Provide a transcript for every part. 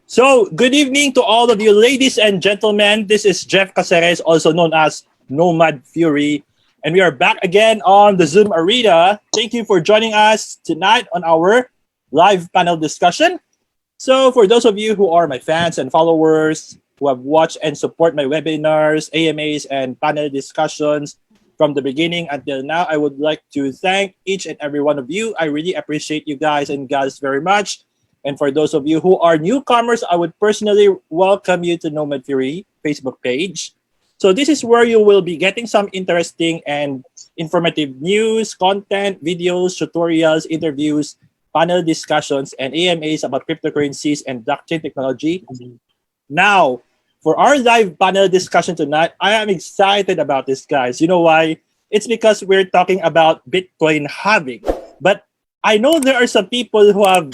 So, good evening to all of you, ladies and gentlemen. This is Jeff Caceres, also known as Nomad Fury, and we are back again on the Zoom Arena. Thank you for joining us tonight on our live panel discussion. So, for those of you who are my fans and followers who have watched and support my webinars, AMAs, and panel discussions from the beginning until now, I would like to thank each and every one of you. I really appreciate you guys and gals very much. And for those of you who are newcomers, I would personally welcome you to Nomad Fury Facebook page. So this is where you will be getting some interesting and informative news, content, videos, tutorials, interviews, panel discussions, and AMAs about cryptocurrencies and blockchain technology. Now, for our live panel discussion tonight, I am excited about this, guys. You know why? It's because we're talking about Bitcoin halving. But I know there are some people who have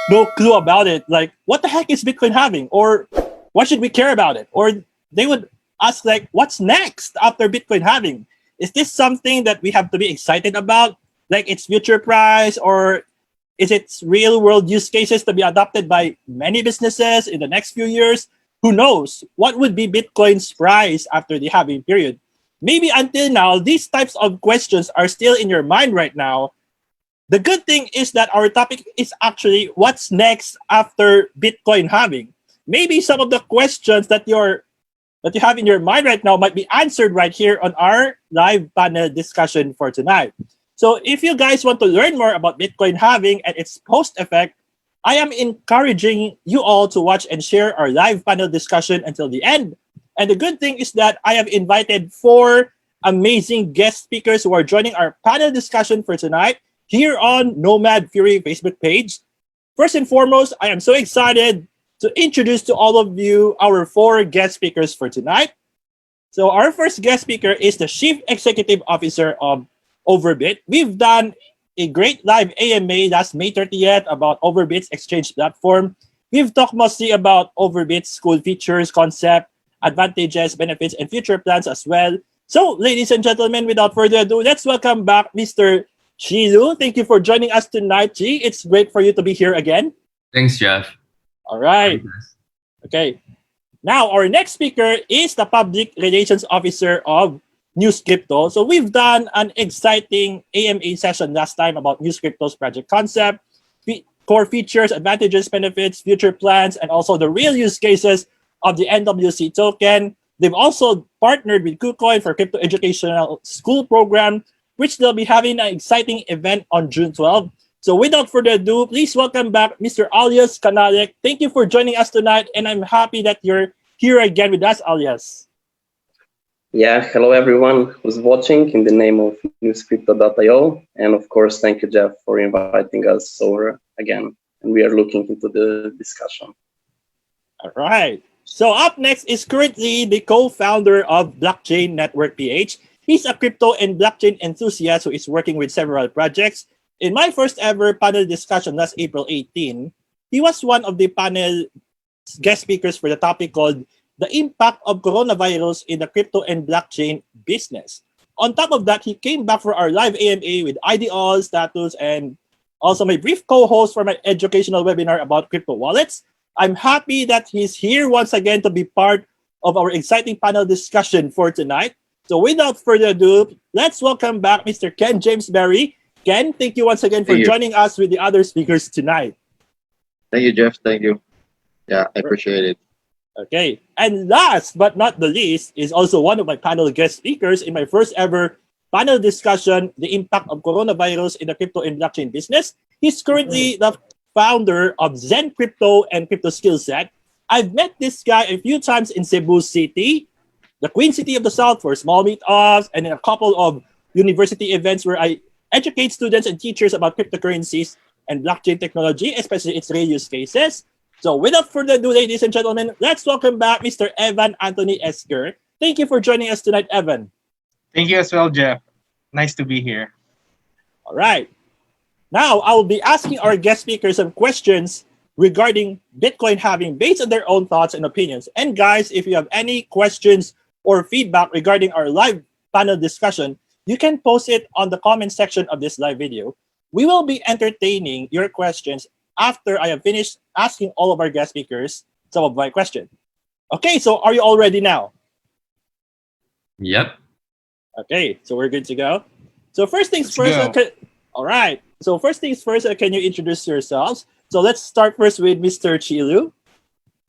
no clue about it. Like, what the heck is Bitcoin halving? Or why should we care about it? Or they would ask, like, what's next after Bitcoin halving? Is this something that we have to be excited about? Like its future price? Or is it real world use cases to be adopted by many businesses in the next few years? Who knows? What would be Bitcoin's price after the halving period? Maybe until now, these types of questions are still in your mind right now. The good thing is that our topic is actually what's next after Bitcoin halving. Maybe some of the questions that you have in your mind right now might be answered right here on our live panel discussion for tonight. So if you guys want to learn more about Bitcoin halving and its post effect, I am encouraging you all to watch and share our live panel discussion until the end. And the good thing is that I have invited 4 amazing guest speakers who are joining our panel discussion for tonight here on Nomad Fury Facebook page. First and foremost, I am so excited to introduce to all of you our 4 guest speakers for tonight. So our first guest speaker is the Chief Executive Officer of Overbit. We've done a great live AMA last May 30th about Overbit's exchange platform. We've talked mostly about Overbit's cool features, concept, advantages, benefits, and future plans as well. So, ladies and gentlemen, without further ado, let's welcome back Mr. Chieh. Thank you for joining us tonight, Chieh. It's great for you to be here again. Thanks, Jeff. All right. Okay. Now, our next speaker is the Public Relations Officer of Newscrypto. So we've done an exciting AMA session last time about Newscrypto's project concept, core features, advantages, benefits, future plans, and also the real use cases of the NWC token. They've also partnered with KuCoin for crypto educational school program, which they'll be having an exciting event on June 12th. So without further ado, please welcome back Mr. Aljaz Kanalec. Thank you for joining us tonight, and I'm happy that you're here again with us, Aljaz. Yeah, hello everyone who's watching in the name of Newscrypto.io. And of course, thank you, Jeff, for inviting us over again. And we are looking into the discussion. All right. So up next is currently the co-founder of Blockchain Network PH. He's a crypto and blockchain enthusiast who is working with several projects. In my first ever panel discussion last April 18, he was one of the panel guest speakers for the topic called the impact of coronavirus in the crypto and blockchain business. On top of that, he came back for our live AMA with IDL status and also my brief co-host for my educational webinar about crypto wallets. I'm happy that he's here once again to be part of our exciting panel discussion for tonight. So without further ado, let's welcome back Mr. Ken James Berey. Ken, thank you once again for joining us with the other speakers tonight. Thank you, Jeff. Thank you. Yeah, I appreciate it. Okay, and last but not the least is also one of my panel guest speakers in my first ever panel discussion, the impact of coronavirus in the crypto and blockchain business. He's currently the founder of Zen Crypto and Crypto Skillset. I've met this guy a few times in Cebu City, the Queen City of the South, for small meetups and in a couple of university events where I educate students and teachers about cryptocurrencies and blockchain technology, especially its real use cases. So without further ado, ladies and gentlemen, let's welcome back Mr. Evan Anthony Ezquer. Thank you for joining us tonight, Evan. Thank you as well, Jeff. Nice to be here. All right. Now, I will be asking our guest speakers some questions regarding Bitcoin halving based on their own thoughts and opinions. And guys, if you have any questions or feedback regarding our live panel discussion, you can post it on the comment section of this live video. We will be entertaining your questions after I have finished asking all of our guest speakers some of my question. Okay, so are you all ready now? Yep. Okay, so we're good to go. So first things Let's first. go. All right. So first things first. Can you introduce yourselves? So let's start first with Mr. Chieh.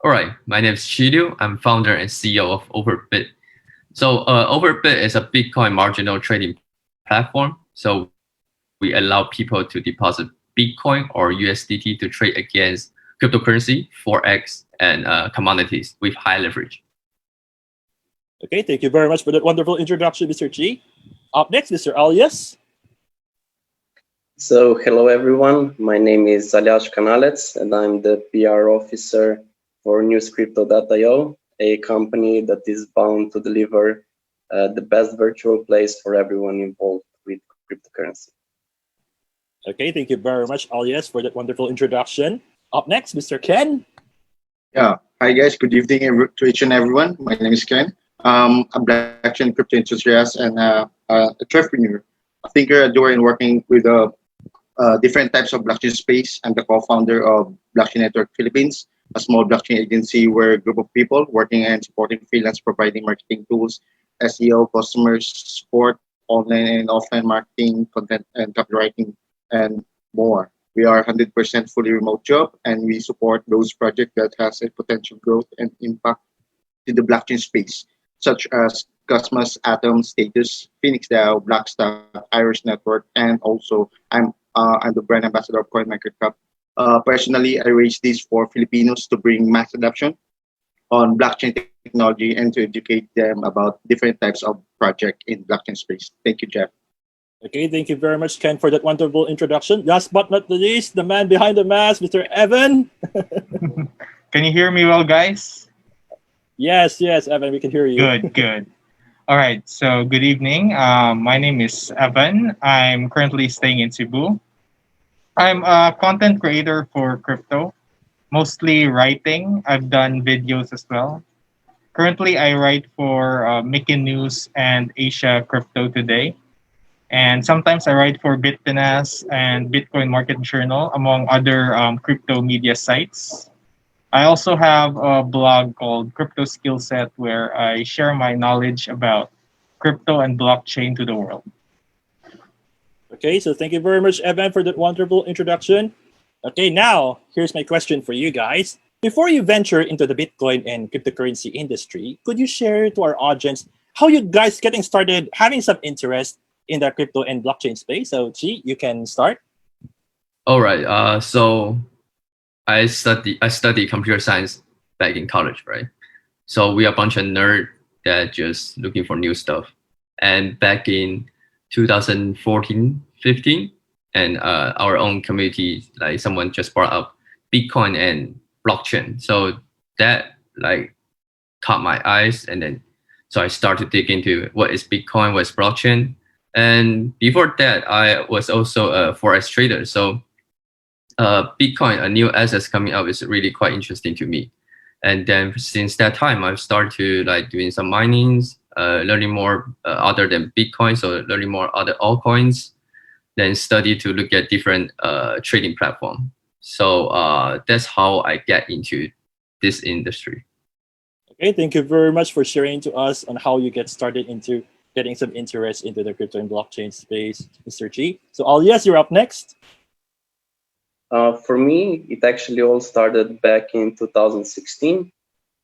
All right. My name is Chieh. I'm founder and CEO of Overbit. So Overbit is a Bitcoin marginal trading platform. So we allow people to deposit Bitcoin or USDT to trade against cryptocurrency, forex, and commodities with high leverage. Okay, thank you very much for that wonderful introduction, Mr. Chieh. Up next, Mr. Aljaz. So, hello everyone. My name is Aljaz Kanalec, and I'm the PR officer for Newscrypto.io, a company that is bound to deliver the best virtual place for everyone involved with cryptocurrency. Okay, thank you very much, Aljaz, for that wonderful introduction. Up next, Mr. Ken. Yeah. Hi guys. Good evening to each and everyone. My name is Ken. I'm a blockchain crypto enthusiast and entrepreneur, a thinker, a doer, and working with different types of blockchain space. I'm the co-founder of Blockchain Network Philippines, a small blockchain agency where a group of people working and supporting freelance, providing marketing tools, SEO, customers support, online and offline marketing, content and copywriting, and more. We are 100% fully remote job, and we support those projects that has a potential growth and impact in the blockchain space, such as Cosmos, Atom, Status, Phoenix DAO, Blackstock, Iris Network, and also I'm the brand ambassador of CoinMarketCap. Personally, I raise these for Filipinos to bring mass adoption on blockchain technology and to educate them about different types of project in blockchain space. Thank you, Jeff. Okay, thank you very much, Ken, for that wonderful introduction. Last but not the least, the man behind the mask, Mr. Evan. Can you hear me well, guys? Yes, Evan, we can hear you. Good. All right. So good evening. My name is Evan. I'm currently staying in Cebu. I'm a content creator for crypto, mostly writing. I've done videos as well. Currently, I write for Mickey News and Asia Crypto Today. And sometimes I write for Bitfinas and Bitcoin Market Journal, among other crypto media sites. I also have a blog called Crypto Skillset, where I share my knowledge about crypto and blockchain to the world. Okay, so thank you very much, Evan, for that wonderful introduction. Okay, now here's my question for you guys. Before you venture into the Bitcoin and cryptocurrency industry, could you share to our audience how you guys getting started having some interest in the crypto and blockchain space? So, Chieh, you can start. All right. So I study computer science back in college, right? So we are a bunch of nerds that just looking for new stuff. And back in 2014, 15, and our own community, like someone just brought up Bitcoin and blockchain. So that like caught my eyes, and then so I started to dig into what is Bitcoin, what is blockchain. And before that, I was also a forex trader. So Bitcoin, a new asset coming up, is really quite interesting to me. And then since that time, I've started to like doing some minings, learning more other than Bitcoin, so learning more other altcoins, then study to look at different trading platform. So that's how I get into this industry. Okay, thank you very much for sharing to us on how you get started into getting some interest into the crypto and blockchain space, Mr. Chieh. So, Aljaz, you're up next. For me, it actually all started back in 2016.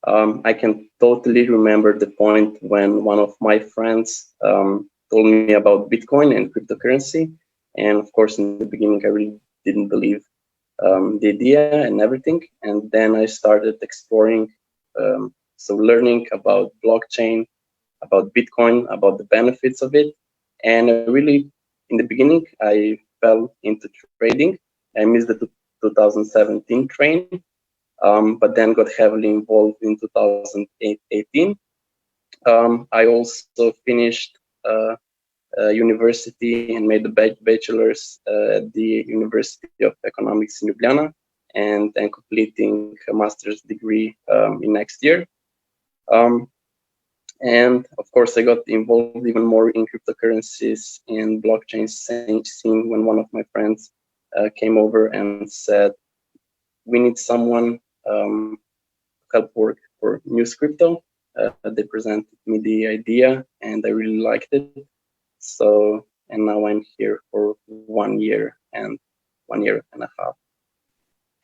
I can totally remember the point when one of my friends told me about Bitcoin and cryptocurrency. And of course, in the beginning, I really didn't believe the idea and everything. And then I started exploring, so learning about blockchain, about Bitcoin, about the benefits of it. And really, in the beginning, I fell into trading. I missed the 2017 train, but then got heavily involved in 2018. I also finished university and made the bachelor's at the University of Economics in Ljubljana, and then completing a master's degree in next year. And of course, I got involved even more in cryptocurrencies and blockchain scene when one of my friends came over and said, we need someone help work for Newscrypto. They presented me the idea, and I really liked it. So, and now I'm here for 1 year and 1.5 years.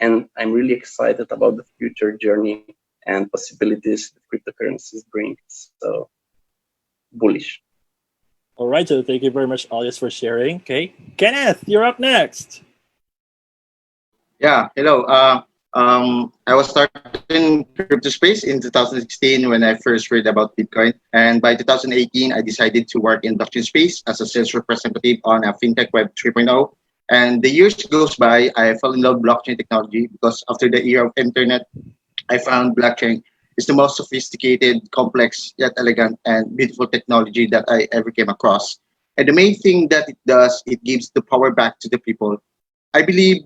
And I'm really excited about the future journey and possibilities that cryptocurrencies bring. So, bullish. All right, so thank you very much, Aljaz, for sharing. Okay, Kenneth, you're up next. Yeah, hello. I was starting crypto space in 2016 when I first read about Bitcoin. And by 2018, I decided to work in blockchain space as a sales representative on a fintech web 3.0. And the years goes by, I fell in love with blockchain technology because after the era of internet, I found blockchain is the most sophisticated, complex, yet elegant and beautiful technology that I ever came across. And the main thing that it does, it gives the power back to the people. I believe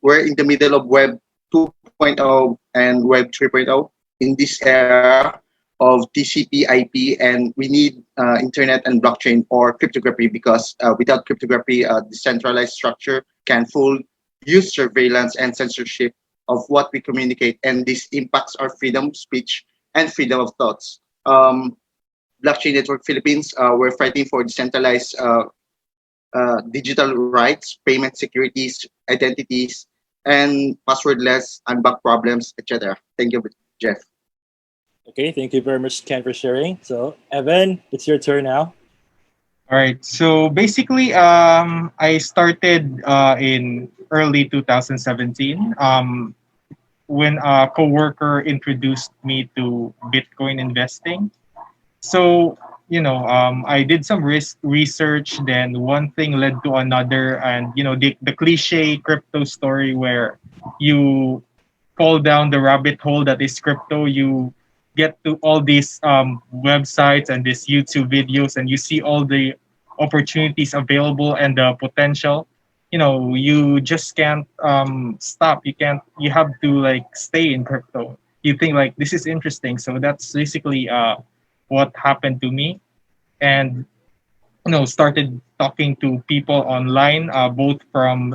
we're in the middle of Web 2.0 and Web 3.0 in this era of TCP IP, and we need internet and blockchain or cryptography because without cryptography, decentralized structure can full use surveillance and censorship of what we communicate, and this impacts our freedom of speech and freedom of thoughts. Blockchain Network Philippines, we're fighting for decentralized digital rights, payment securities, identities, and passwordless unback problems, etc. Thank you, Jeff. Okay, thank you very much, Ken, for sharing. So, Evan, it's your turn now. All right. So basically, I started in early 2017 when a coworker introduced me to Bitcoin investing. So, I did some research, then one thing led to another. And, the cliche crypto story where you fall down the rabbit hole that is crypto, you get to all these websites and these YouTube videos, and you see all the opportunities available and the potential. You just can't stop. You have to like stay in crypto. You think like this is interesting. So that's basically what happened to me. And started talking to people online, both from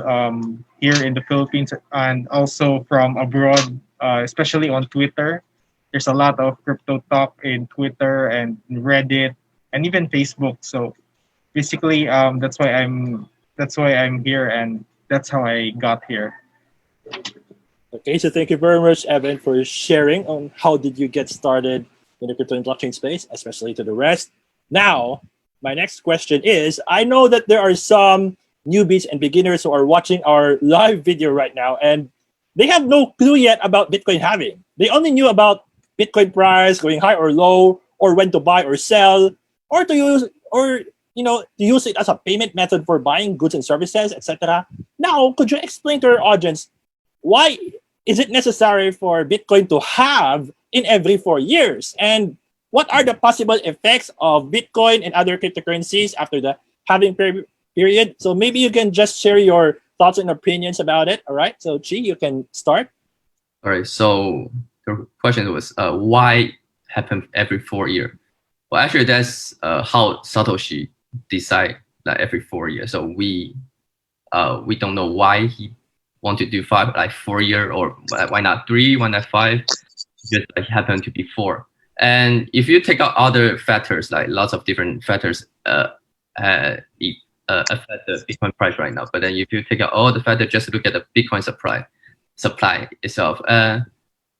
here in the Philippines and also from abroad, especially on Twitter. There's a lot of crypto talk in Twitter and Reddit and even Facebook. So basically, that's why I'm here, and that's how I got here. Okay, so thank you very much, Evan, for sharing on how did you get started in the crypto and blockchain space, especially to the rest. Now, my next question is, I know that there are some newbies and beginners who are watching our live video right now, and they have no clue yet about Bitcoin halving. They only knew about Bitcoin price going high or low, or when to buy or sell, or to use it as a payment method for buying goods and services, etc. Now, could you explain to our audience why is it necessary for Bitcoin to halve in every 4 years? And what are the possible effects of Bitcoin and other cryptocurrencies after the halving period? So maybe you can just share your thoughts and opinions about it. All right. So Chieh, you can start. All right. So the question was why happen every 4 years? Well, actually, that's how Satoshi decide that every 4 years. So we don't know why he want to do 4 year, or why not 3, why not 5? Just like happened to be 4. And if you take out other factors, like lots of different factors affect the Bitcoin price right now. But then if you take out all the factors, just look at the Bitcoin supply itself.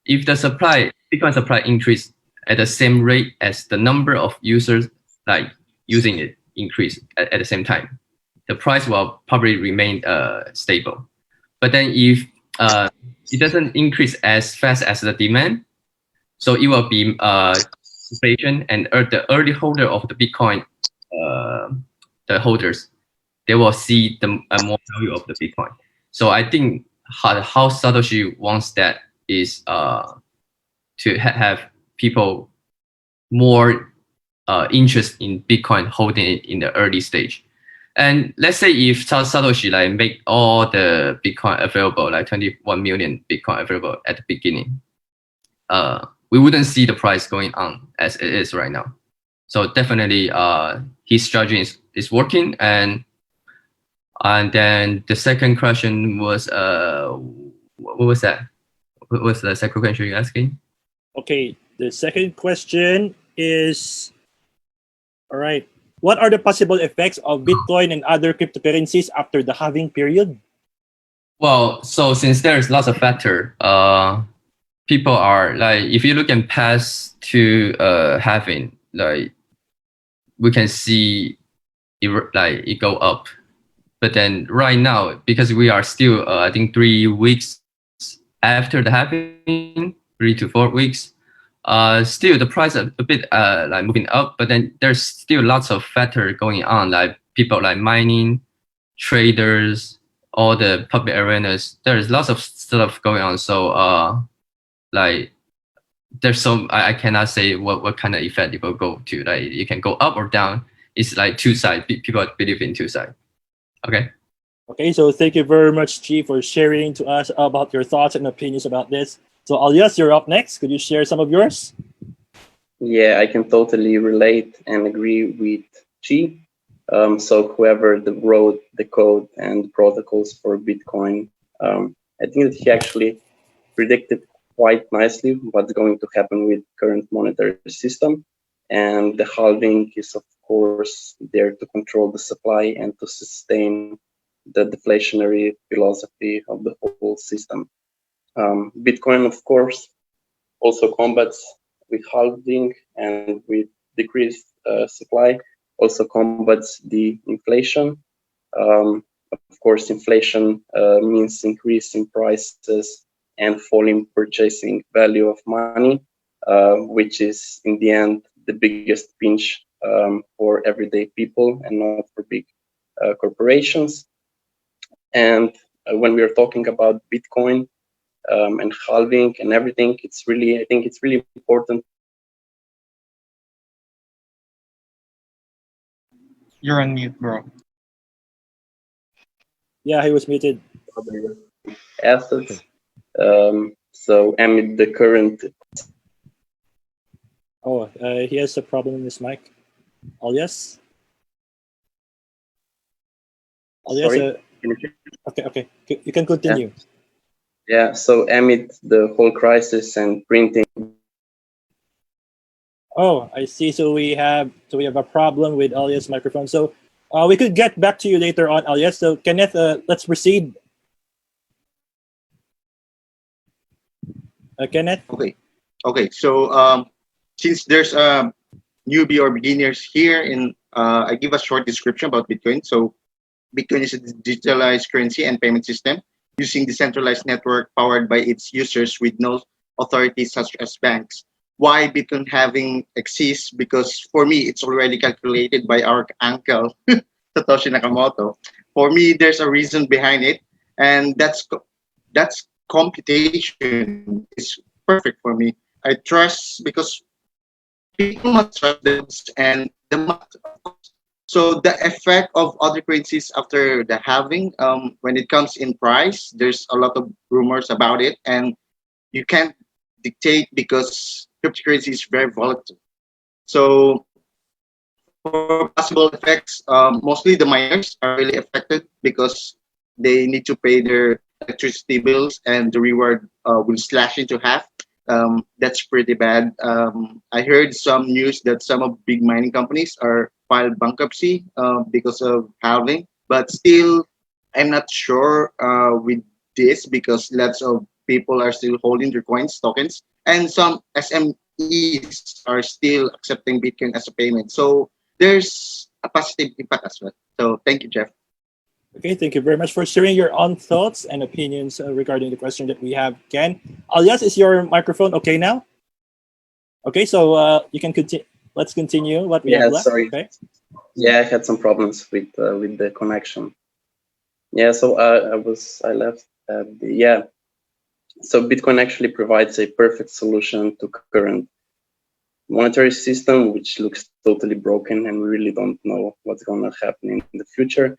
If the Bitcoin supply increase at the same rate as the number of users like using it increase at the same time, the price will probably remain stable. But then if it doesn't increase as fast as the demand, so it will be inflation, and the early holder of the Bitcoin, the holders, they will see the more value of the Bitcoin. So I think how Satoshi wants that is to have people more interest in Bitcoin, holding it in the early stage. And let's say if Satoshi like make all the Bitcoin available, like 21 million Bitcoin available at the beginning, we wouldn't see the price going on as it is right now. So definitely his strategy is working. And then the second question was what was that? What was the second question you're asking? Okay, the second question is, all right, what are the possible effects of Bitcoin and other cryptocurrencies after the halving period? Well, so since there's lots of factor, people are like, if you look in past to halving, like we can see it like it go up. But then right now, because we are still, I think 3 weeks after the halving, 3 to 4 weeks, still the price a bit like moving up. But then there's still lots of factor going on, like people like mining, traders, all the public arenas. There's lots of stuff going on. So like there's some I cannot say what kind of effect it will go to. Like it can go up or down. It's like two sides. People believe in two sides. Okay. Okay, so thank you very much, Chieh, for sharing to us about your thoughts and opinions about this. So, Aljaz, you're up next. Could you share some of yours? Yeah, I can totally relate and agree with Chieh. So whoever wrote the code and protocols for Bitcoin, I think that he actually predicted quite nicely what's going to happen with current monetary system. And the halving is, of course, there to control the supply and to sustain the deflationary philosophy of the whole system. Bitcoin, of course, also combats with halving and with decreased supply, also combats the inflation. Of course, inflation means increase in prices and falling purchasing value of money, which is in the end the biggest pinch for everyday people and not for big corporations. And when we are talking about Bitcoin and halving and everything, I think it's really important. You're on mute, bro. Yeah, he was muted. Other assets. So amid the current. Oh, he has a problem with his mic. Aljaz? Aljaz, Sorry, can you hear? okay. You can continue. Yeah, so amid the whole crisis and printing. Oh, I see. So we have a problem with Aljaz's microphone. So we could get back to you later on, Aljaz. So Kenneth, let's proceed. Kenneth? Okay. So since there's newbie or beginners here, I give a short description about Bitcoin. So Bitcoin is a digitalized currency and payment system using decentralized network powered by its users with no authorities such as banks. Why Bitcoin halving exists? Because for me, it's already calculated by our uncle Satoshi Nakamoto. For me, there's a reason behind it, and that's computation is perfect for me. I trust because people must trust those and the math. So the effect of other currencies after the halving, when it comes in price, there's a lot of rumors about it, and you can't dictate because cryptocurrency is very volatile. So for possible effects, mostly the miners are really affected because they need to pay their electricity bills and the reward will slash into half. That's pretty bad. I heard some news that some of big mining companies are filed bankruptcy because of halving, but still, I'm not sure with this because lots of people are still holding their coins, tokens, and some SMEs are still accepting Bitcoin as a payment. So there's a positive impact as well. So thank you, Jeff. Okay, thank you very much for sharing your own thoughts and opinions regarding the question that we have. Ken, Aljaz, is your microphone okay now? Okay, so you can continue. Let's continue what we have left. Sorry. Okay. Yeah, I had some problems with the connection. Yeah, so I left. So Bitcoin actually provides a perfect solution to current monetary system, which looks totally broken, and we really don't know what's going to happen in the future.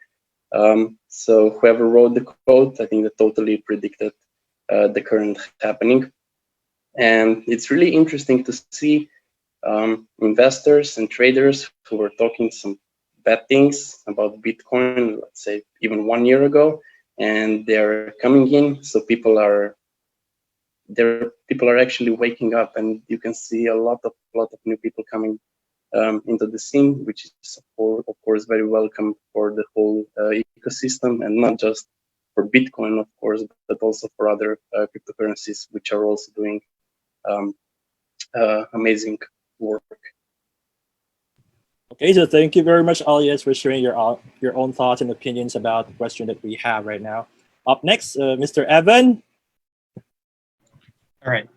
So whoever wrote the code, I think that totally predicted the current happening. And it's really interesting to see investors and traders who were talking some bad things about Bitcoin, let's say even 1 year ago, and they're coming in. So people are people are actually waking up, and you can see a lot of new people coming into the scene, which is of course very welcome for the whole ecosystem, and not just for Bitcoin, of course, but also for other cryptocurrencies, which are also doing amazing work. Okay, so thank you very much, Aljaz, for sharing your own thoughts and opinions about the question that we have right now. Up next, Mr. Evan. All right.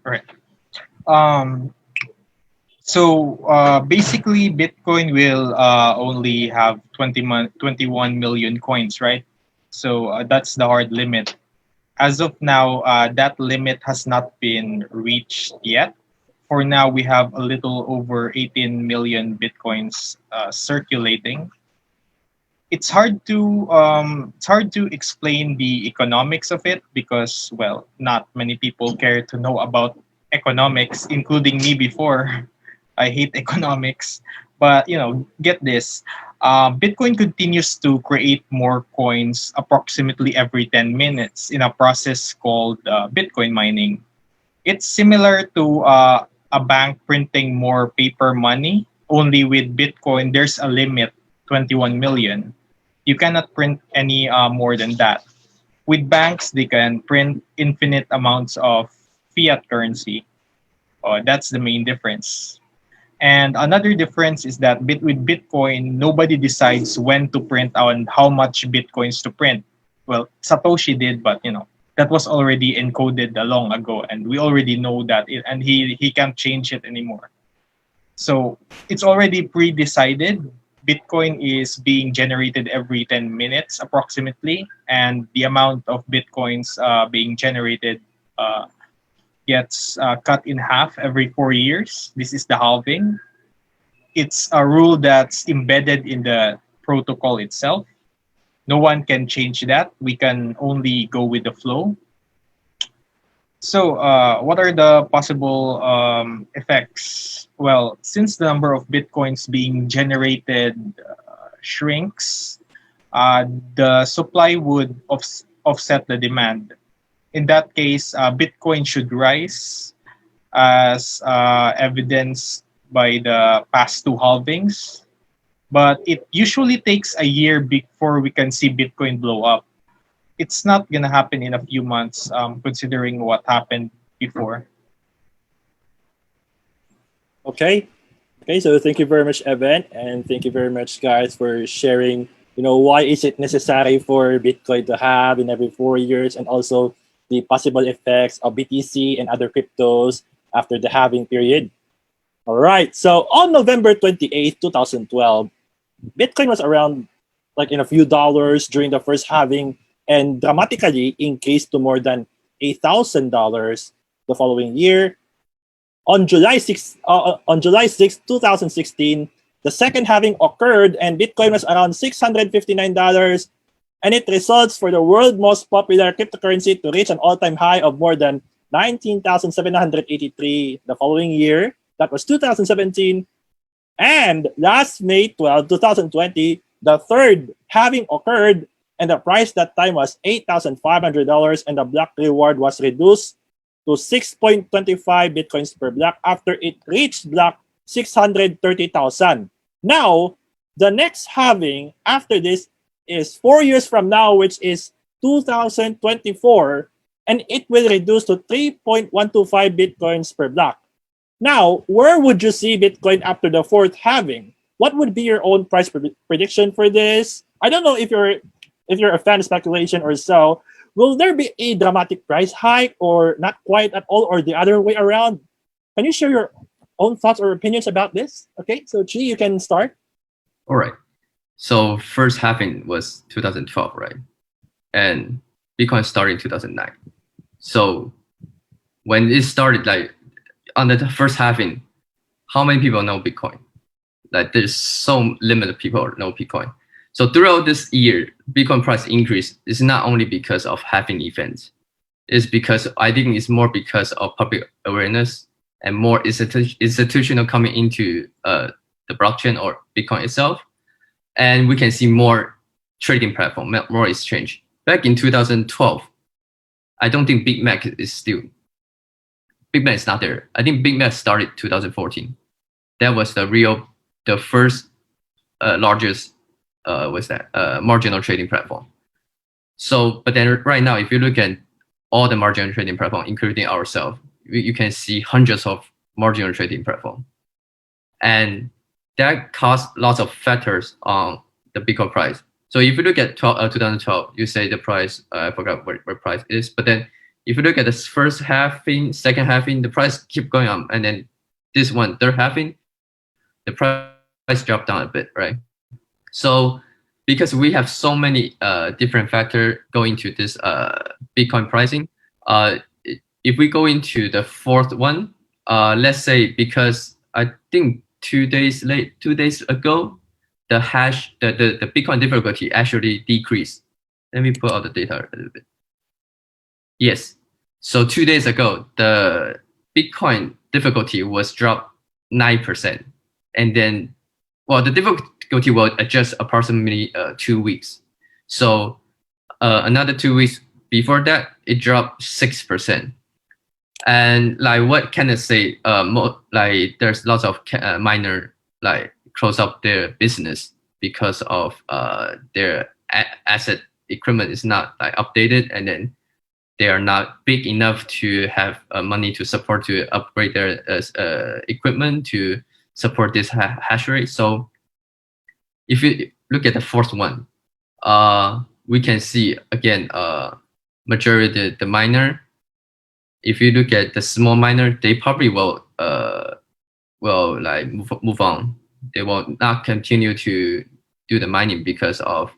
Basically, Bitcoin will only have 21 million coins, right? So that's the hard limit. As of now, that limit has not been reached yet. For now, we have a little over 18 million Bitcoins circulating. It's hard to explain the economics of it because, well, not many people care to know about economics, including me before. I hate economics, but get this: Bitcoin continues to create more coins approximately every 10 minutes in a process called Bitcoin mining. It's similar to a bank printing more paper money. Only with Bitcoin, there's a limit, 21 million. You cannot print any more than that. With banks, they can print infinite amounts of fiat currency. That's the main difference. And another difference is that with Bitcoin, nobody decides when to print and how much Bitcoins to print. Well, Satoshi did, but that was already encoded long ago, and we already know that, and he can't change it anymore. So it's already pre-decided. Bitcoin is being generated every 10 minutes approximately, and the amount of Bitcoins being generated gets cut in half every 4 years. This is the halving. It's a rule that's embedded in the protocol itself. No one can change that. We can only go with the flow. So, what are the possible effects? Well, since the number of Bitcoins being generated shrinks, the supply would offset the demand. In that case, Bitcoin should rise, as evidenced by the past two halvings. But it usually takes a year before we can see Bitcoin blow up. It's not going to happen in a few months, considering what happened before. Okay. Okay, so thank you very much, Evan, and thank you very much, guys, for sharing. Why is it necessary for Bitcoin to have in every 4 years, and also the possible effects of BTC and other cryptos after the halving period. All right, so on November 28th, 2012, Bitcoin was around like in a few dollars during the first halving and dramatically increased to more than $1,000 the following year. On July 6, 2016, the second halving occurred and Bitcoin was around $659, and it results for the world's most popular cryptocurrency to reach an all-time high of more than 19,783 the following year. That was 2017. And last May 12, 2020, the third halving occurred, and the price that time was $8,500, and the block reward was reduced to 6.25 Bitcoins per block after it reached block 630,000. Now, the next halving after this is 4 years from now, which is 2024, and it will reduce to 3.125 Bitcoins per block. Now, where would you see Bitcoin after the fourth halving? What would be your own price prediction for this? I don't know if you're a fan of speculation or so. Will there be a dramatic price hike or not quite at all, or the other way around? Can you share your own thoughts or opinions about this? Okay, so Chieh, you can start. All right. So first halving was 2012, right? And Bitcoin started in 2009. So when it started, like on the first halving, how many people know Bitcoin? Like there's so limited people know Bitcoin. So throughout this year, Bitcoin price increase is not only because of halving events. It's because I think it's more because of public awareness and more institutional coming into the blockchain or Bitcoin itself. And we can see more trading platform, more exchange. Back in 2012, I don't think Big Mac is still Big Mac is not there. I think Big Mac started 2014. That was the first largest marginal trading platform. So, but then right now, if you look at all the marginal trading platform, including ourselves, you can see hundreds of marginal trading platform, and that caused lots of factors on the Bitcoin price. So if you look at 2012, you say the price, I forgot what price is, but then if you look at the first halving, second halving, the price keep going up, and then this one, third halving, the price dropped down a bit, right? So because we have so many different factors going to this Bitcoin pricing, if we go into the fourth one, let's say because I think 2 days ago, the Bitcoin difficulty actually decreased. Let me pull out the data a little bit. Yes. So 2 days ago, the Bitcoin difficulty was dropped 9%. And then, well, the difficulty will adjust approximately 2 weeks. So another 2 weeks before that, it dropped 6%. And like what Kenneth said, like there's lots of miner like close up their business because of their asset equipment is not like updated, and then they are not big enough to have money to support to upgrade their equipment to support this hash rate. So if you look at the fourth one, we can see again majority the miner. If you look at the small miner, they probably will like move on. They will not continue to do the mining because of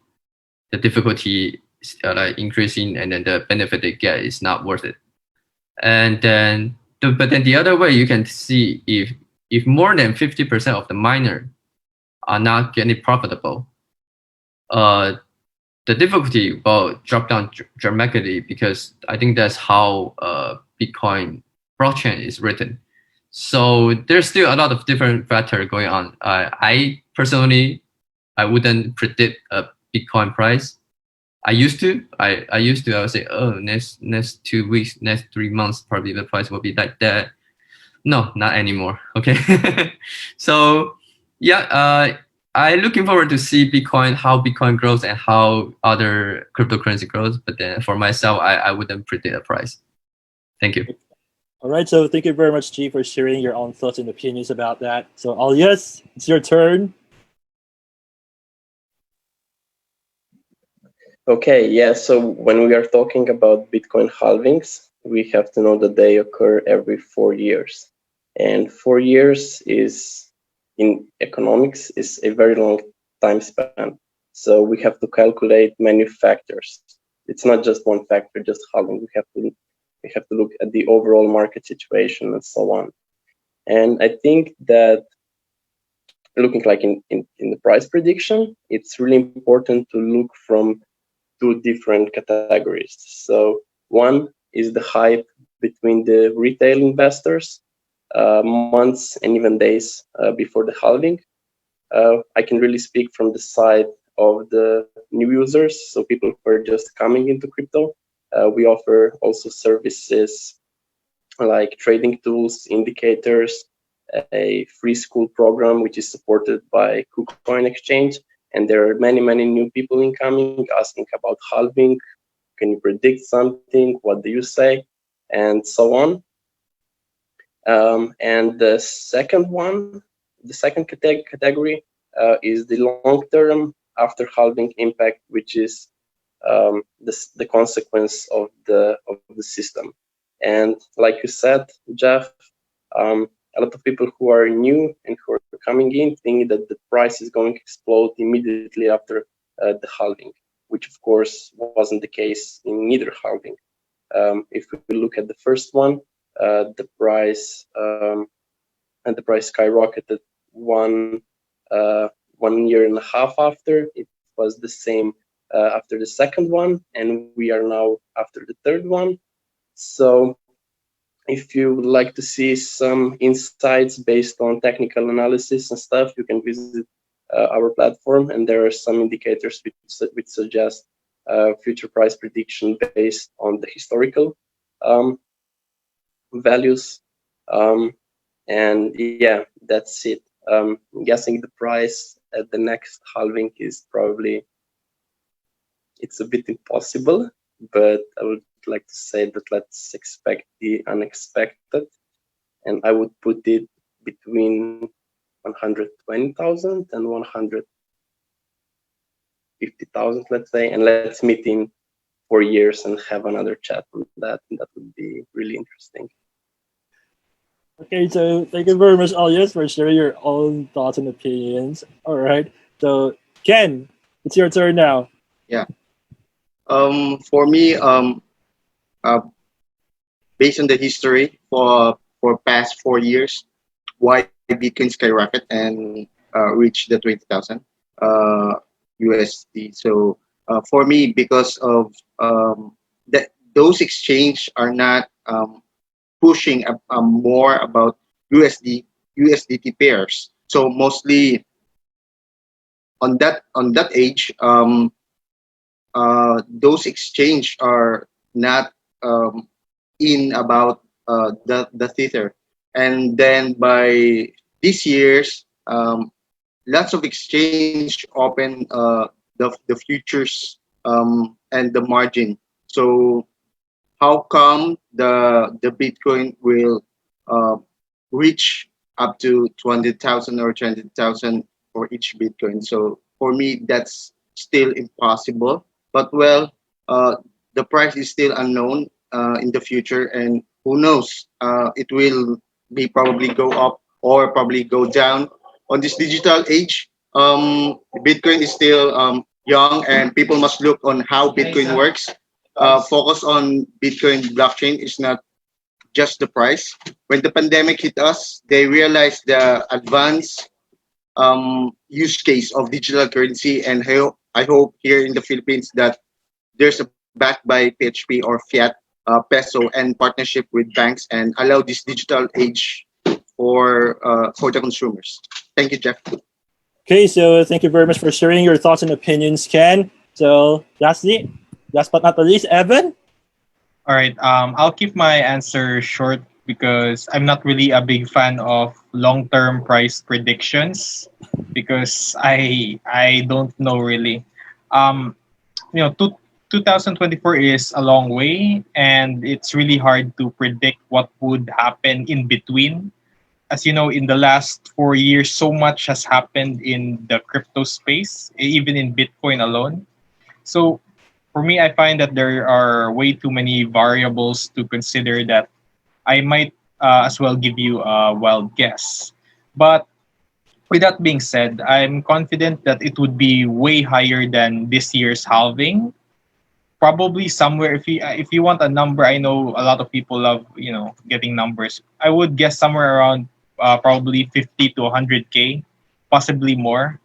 the difficulty like increasing, and then the benefit they get is not worth it. And then, but then the other way you can see if more than 50% of the miner are not getting profitable, the difficulty will drop down dramatically, because I think that's how Bitcoin blockchain is written. So there's still a lot of different factors going on. I personally, I wouldn't predict a Bitcoin price. I used to. I would say, oh, next 2 weeks, next 3 months, probably the price will be like that. No, not anymore. Okay. So yeah, I'm looking forward to see how Bitcoin grows and how other cryptocurrency grows. But then for myself, I wouldn't predict a price. Thank you. All right, so thank you very much, Chieh, for sharing your own thoughts and opinions about that. So, Aljaz, it's your turn. Okay, yeah, so when we are talking about Bitcoin halvings, we have to know that they occur every 4 years. And 4 years is, in economics, is a very long time span. So we have to calculate many factors. It's not just one factor, just halving. We have to look at the overall market situation and so on. And I think that looking like in the price prediction, it's really important to look from 2 different categories. So one is the hype between the retail investors, months and even days before the halving. I can really speak from the side of the new users, so people who are just coming into crypto. We offer also services like trading tools, indicators, a free school program which is supported by KuCoin Exchange. And there are many new people incoming asking about halving. Can you predict something? What do you say? And so on. And the second category is the long-term after halving impact, which is the consequence of the system. And like you said, Jeff, a lot of people who are new and who are coming in think that the price is going to explode immediately after the halving, which of course wasn't the case in neither halving. If we look at the first one, the price skyrocketed 1 year and a half after. It was the same after the second one, and we are now after the third one. So if you would like to see some insights based on technical analysis and stuff, you can visit our platform, and there are some indicators which suggest future price prediction based on the historical values. And yeah, that's it. I'm guessing the price at the next halving is probably, it's a bit impossible, but I would like to say that let's expect the unexpected, and I would put it between 120,000 and 150,000, let's say, and let's meet in 4 years and have another chat on that, and that would be really interesting. Okay, so thank you very much, Aljaz, for sharing your own thoughts and opinions. All right, so Ken, it's your turn now. For me, uh, based on the history for past 4 years, why Bitcoin skyrocket and reach the 20,000 USD. So for me, because of that, those exchange are not pushing more about USDT pairs. So mostly on that age, those exchange are not in about the Tether. And then by this year's, lots of exchange open the futures and the margin. So how come the Bitcoin will uh, reach up to 200,000 or 200,000 for each Bitcoin? So for me, that's still impossible. But well, the price is still unknown in the future, and who knows? It will be probably go up or probably go down. On this digital age, Bitcoin is still young, and people must look on how Bitcoin works. Focus on Bitcoin blockchain is not just the price. When the pandemic hit us, they realized the advanced use case of digital currency, and I hope here in the Philippines that there's a backed by PHP or fiat peso and partnership with banks and allow this digital age for the consumers. Thank you, Jeff. Okay, so thank you very much for sharing your thoughts and opinions, Ken. So lastly, last but not the least, Evan. All right. I'll keep my answer short because I'm not really a big fan of long-term price predictions because I don't know really. Um, 2024 is a long way, and it's really hard to predict what would happen in between. As you know, in the last 4 years, so much has happened in the crypto space, even in Bitcoin alone. So for me, I find that there are way too many variables to consider that I might as well give you a wild guess. But with that being said, I'm confident that it would be way higher than this year's halving. Probably somewhere, if you want a number, I know a lot of people love getting numbers. I would guess somewhere around probably 50 to 100K, possibly more.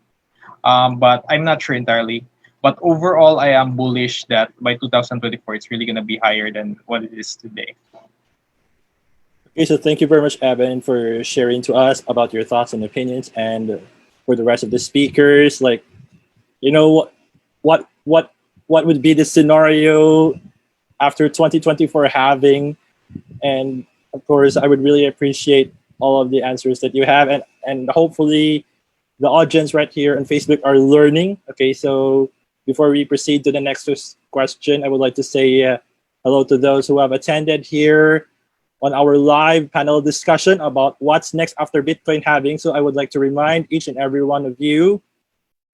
But I'm not sure entirely. But overall, I am bullish that by 2024, it's really going to be higher than what it is today. Okay, so thank you very much, Evan, for sharing to us about your thoughts and opinions, and for the rest of the speakers, like, you know, what what what would be the scenario after 2024 having, and of course, I would really appreciate all of the answers that you have, and hopefully, the audience right here on Facebook are learning. Okay, so before we proceed to the next question, I would like to say hello to those who have attended here on our live panel discussion about what's next after Bitcoin halving. So I would like to remind each and every one of you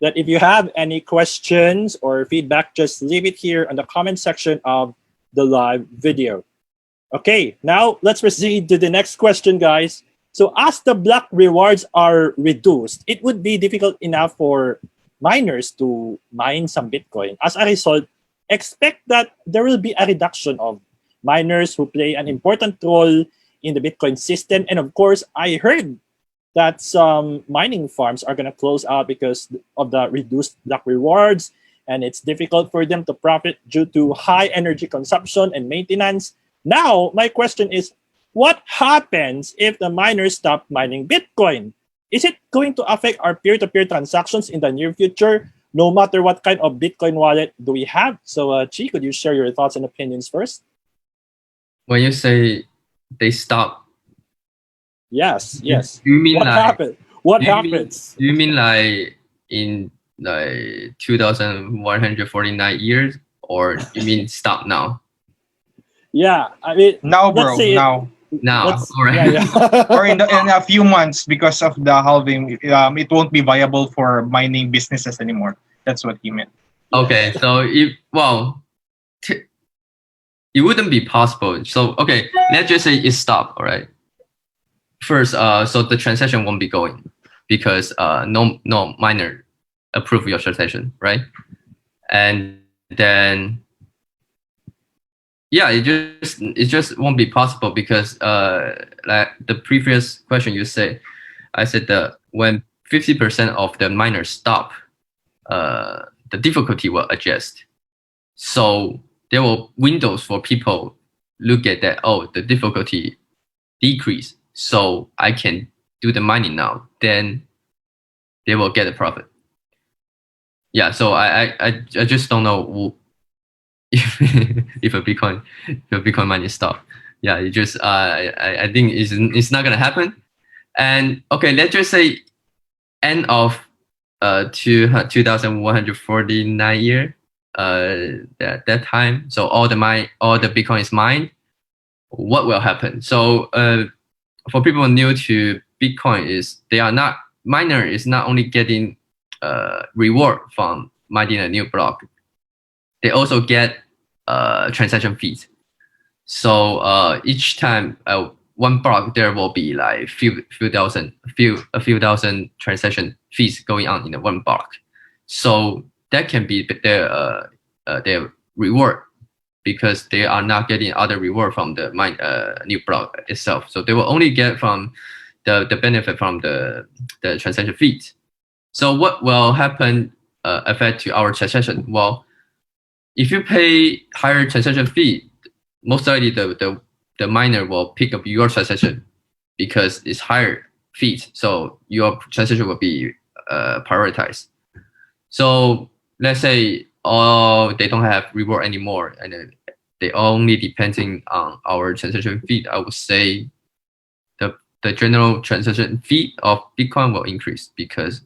that if you have any questions or feedback, just leave it here in the comment section of the live video. Okay, now let's proceed to the next question, guys. So as the block rewards are reduced, it would be difficult enough for miners to mine some Bitcoin. As a result, expect that there will be a reduction of miners who play an important role in the Bitcoin system. And of course, I heard that some mining farms are going to close out because of the reduced block rewards, and it's difficult for them to profit due to high energy consumption and maintenance. Now, my question is, what happens if the miners stop mining Bitcoin? Is it going to affect our peer-to-peer transactions in the near future, no matter what kind of Bitcoin wallet do we have? So, Chieh, could you share your thoughts and opinions first? When you say they stop. Yes, yes. You mean What like happened? What do you mean- happens? Do you mean like in like 2,149 years, or you mean stop now? Yeah, I mean, Now, let's bro, say it. now. Now, Let's, all right. yeah, yeah. Or in a few months, because of the halving, it won't be viable for mining businesses anymore. That's what he meant. Okay, so it wouldn't be possible. So okay, let's just say it stopped. All right. First, so the transaction won't be going because no miner approve your transaction, right? And then yeah, it just won't be possible because like the previous question you say, I said that when 50% of the miners stop, the difficulty will adjust. So there will windows for people look at that. Oh, the difficulty decrease, so I can do the mining now. Then they will get a profit. Yeah. So I just don't know if a Bitcoin mining stop. Yeah. It just I think it's not gonna happen. And okay, let's just say end of 2149 year that time. So all the Bitcoin is mined. What will happen? So for people new to Bitcoin, is they are not miner is not only getting reward from mining a new block, they also get transaction fees. So each time one block, there will be like a few thousand transaction fees going on in the one block. So that can be their reward, because they are not getting other reward from the new block itself. So they will only get from the benefit from the transaction fees. So what will happen affect to our transaction? Well, if you pay higher transaction fee, most likely the miner will pick up your transaction because it's higher fees. So your transaction will be prioritized. So let's say they don't have reward anymore, and they only depending on our transaction fee. I would say the general transaction fee of Bitcoin will increase because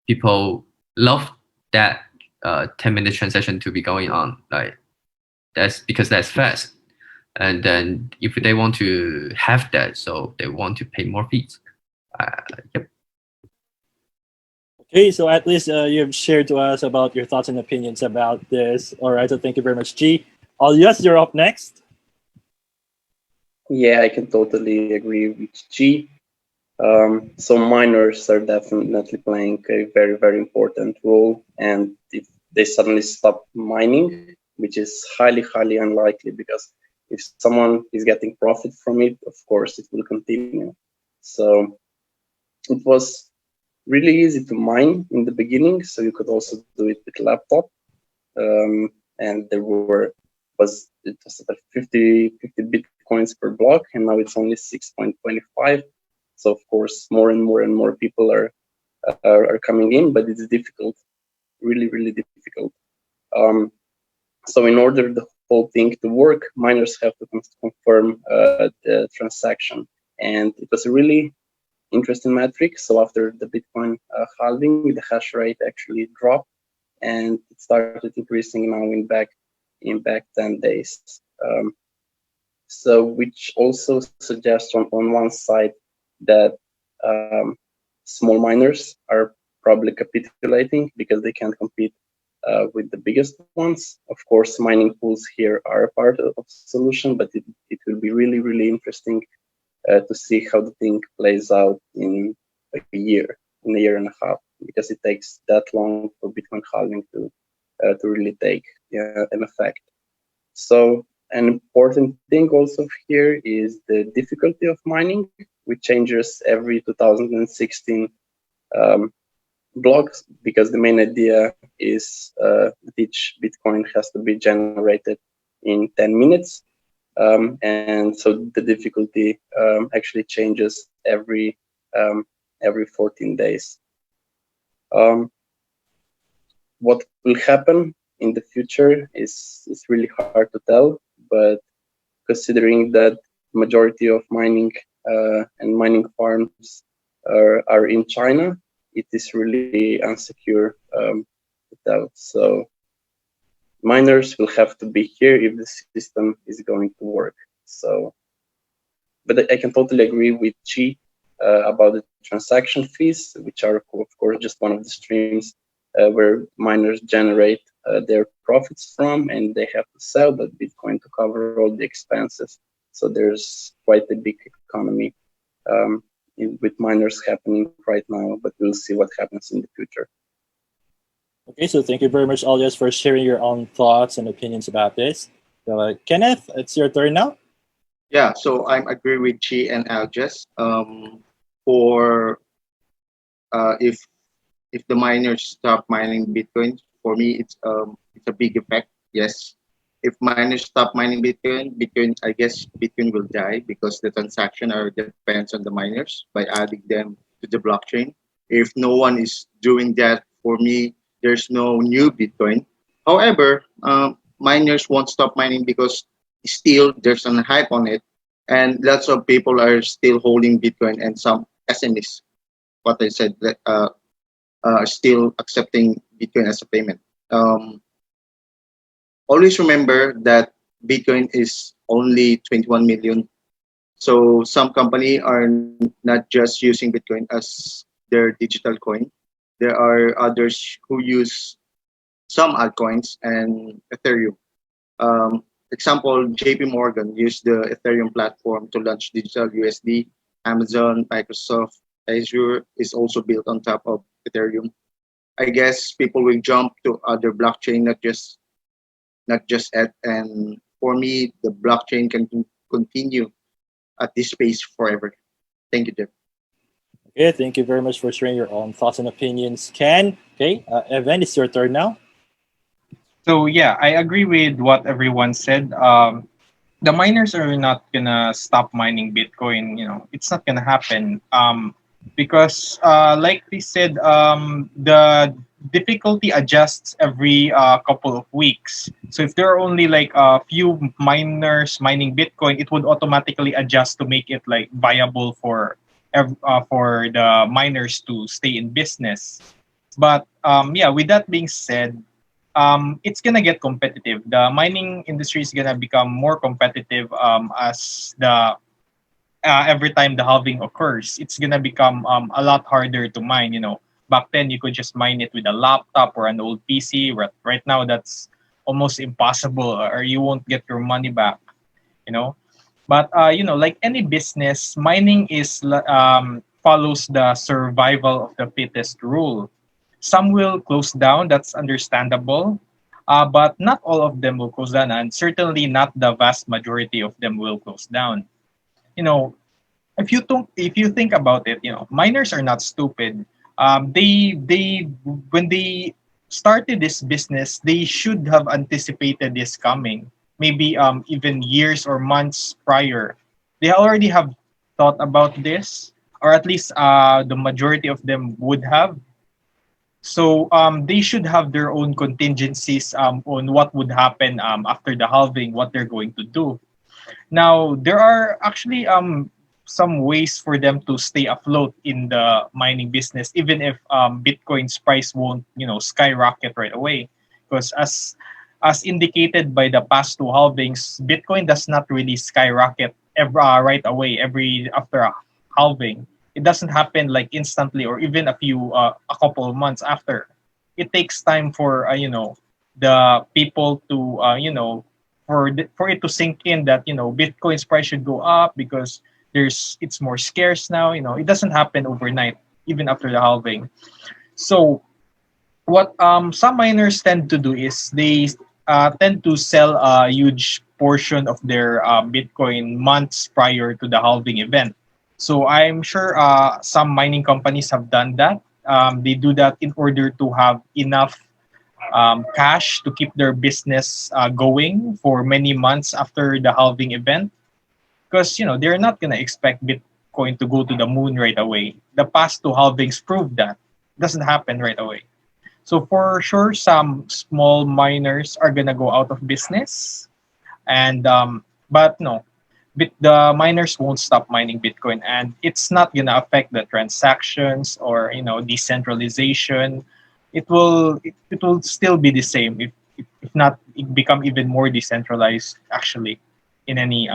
people love that 10-minute transaction to be going on. Like that's because that's fast. And then if they want to have that, so they want to pay more fees. Yep. Okay, so at least you've shared to us about your thoughts and opinions about this. All right, so thank you very much, Chieh. Aljaz, you're up next. Yeah, I can totally agree with Chieh. So miners are definitely playing a very, very important role. And if they suddenly stop mining, which is highly, highly unlikely, because if someone is getting profit from it, of course, it will continue. So it was really easy to mine in the beginning. So you could also do it with laptop. And there was about 50 Bitcoins per block, and now it's only 6.25. So of course, more and more people are coming in, but it's difficult, really, really difficult. So in order the whole thing to work, miners have to confirm the transaction, and it was a really interesting metric. So after the Bitcoin halving, the hash rate actually dropped, and it started increasing now in back 10 days. So which also suggests on one side that small miners are probably capitulating because they can't compete with the biggest ones. Of course, mining pools here are a part of the solution, but it will be really, really interesting to see how the thing plays out in a year and a half, because it takes that long for Bitcoin halving to really take an effect. So an important thing also here is the difficulty of mining, which changes every 2016 blocks, because the main idea is that each Bitcoin has to be generated in 10 minutes. And so the difficulty actually changes every 14 days. What will happen in the future is really hard to tell, but considering that majority of mining and mining farms are in China, it is really unsecure to tell. So miners will have to be here if the system is going to work. So, but I can totally agree with Chieh about the transaction fees, which are of course just one of the streams where miners generate their profits from, and they have to sell that Bitcoin to cover all the expenses. So there's quite a big economy with miners happening right now, but we'll see what happens in the future. Okay, so thank you very much, Aljaz, for sharing your own thoughts and opinions about this. So, Kenneth, it's your turn now. Yeah, so I agree with Chieh and Aljaz. For if the miners stop mining Bitcoin, for me it's a big effect. Yes, if miners stop mining Bitcoin, I guess Bitcoin will die because the transaction are depends on the miners by adding them to the blockchain. If no one is doing that, for me, there's no new Bitcoin. However, miners won't stop mining because still there's an hype on it, and lots of people are still holding Bitcoin, and some SMEs, what I said, that are still accepting Bitcoin as a payment. Always remember that Bitcoin is only 21 million. So some company are not just using Bitcoin as their digital coin. There are others who use some altcoins and Ethereum. Example, JP Morgan used the Ethereum platform to launch digital USD. Amazon, Microsoft, Azure is also built on top of Ethereum. I guess people will jump to other blockchain, not just at. And for me, the blockchain can continue at this pace forever. Thank you, Jeff. Okay, thank you very much for sharing your own thoughts and opinions, Ken. Okay, Evan, it's your turn now. So yeah, I agree with what everyone said. The miners are not gonna stop mining Bitcoin. You know, it's not gonna happen. Because like they said, the difficulty adjusts every couple of weeks. So if there are only like a few miners mining Bitcoin, it would automatically adjust to make it like viable for the miners to stay in business. But yeah, with that being said, it's gonna get competitive. The mining industry is gonna become more competitive as the every time the halving occurs. It's gonna become a lot harder to mine. You know, back then you could just mine it with a laptop or an old PC. Right now, that's almost impossible, or you won't get your money back. You know, but you know, like any business, mining is follows the survival of the fittest rule. Some will close down. That's understandable. But not all of them will close down, and certainly not the vast majority of them will close down. You know, if you think about it, you know, miners are not stupid. They when they started this business, they should have anticipated this coming. Maybe even years or months prior, they already have thought about this, or at least the majority of them would have. So they should have their own contingencies on what would happen after the halving, what they're going to do. Now, there are actually some ways for them to stay afloat in the mining business, even if Bitcoin's price won't, you know, skyrocket right away. Because as indicated by the past two halvings, Bitcoin does not really skyrocket right away every after a halving. It doesn't happen like instantly or even a couple of months after. It takes time for you know, the people to you know, for it to sink in that, you know, Bitcoin's price should go up because it's more scarce now. You know, it doesn't happen overnight, even after the halving. So what some miners tend to do is they tend to sell a huge portion of their Bitcoin months prior to the halving event. So I'm sure some mining companies have done that. They do that in order to have enough cash to keep their business going for many months after the halving event. Because, you know, they're not going to expect Bitcoin to go to the moon right away. The past two halvings proved that. It doesn't happen right away. So for sure, some small miners are gonna go out of business, and but no, the miners won't stop mining Bitcoin, and it's not gonna affect the transactions or decentralization. It will still be the same, if not it become even more decentralized actually in any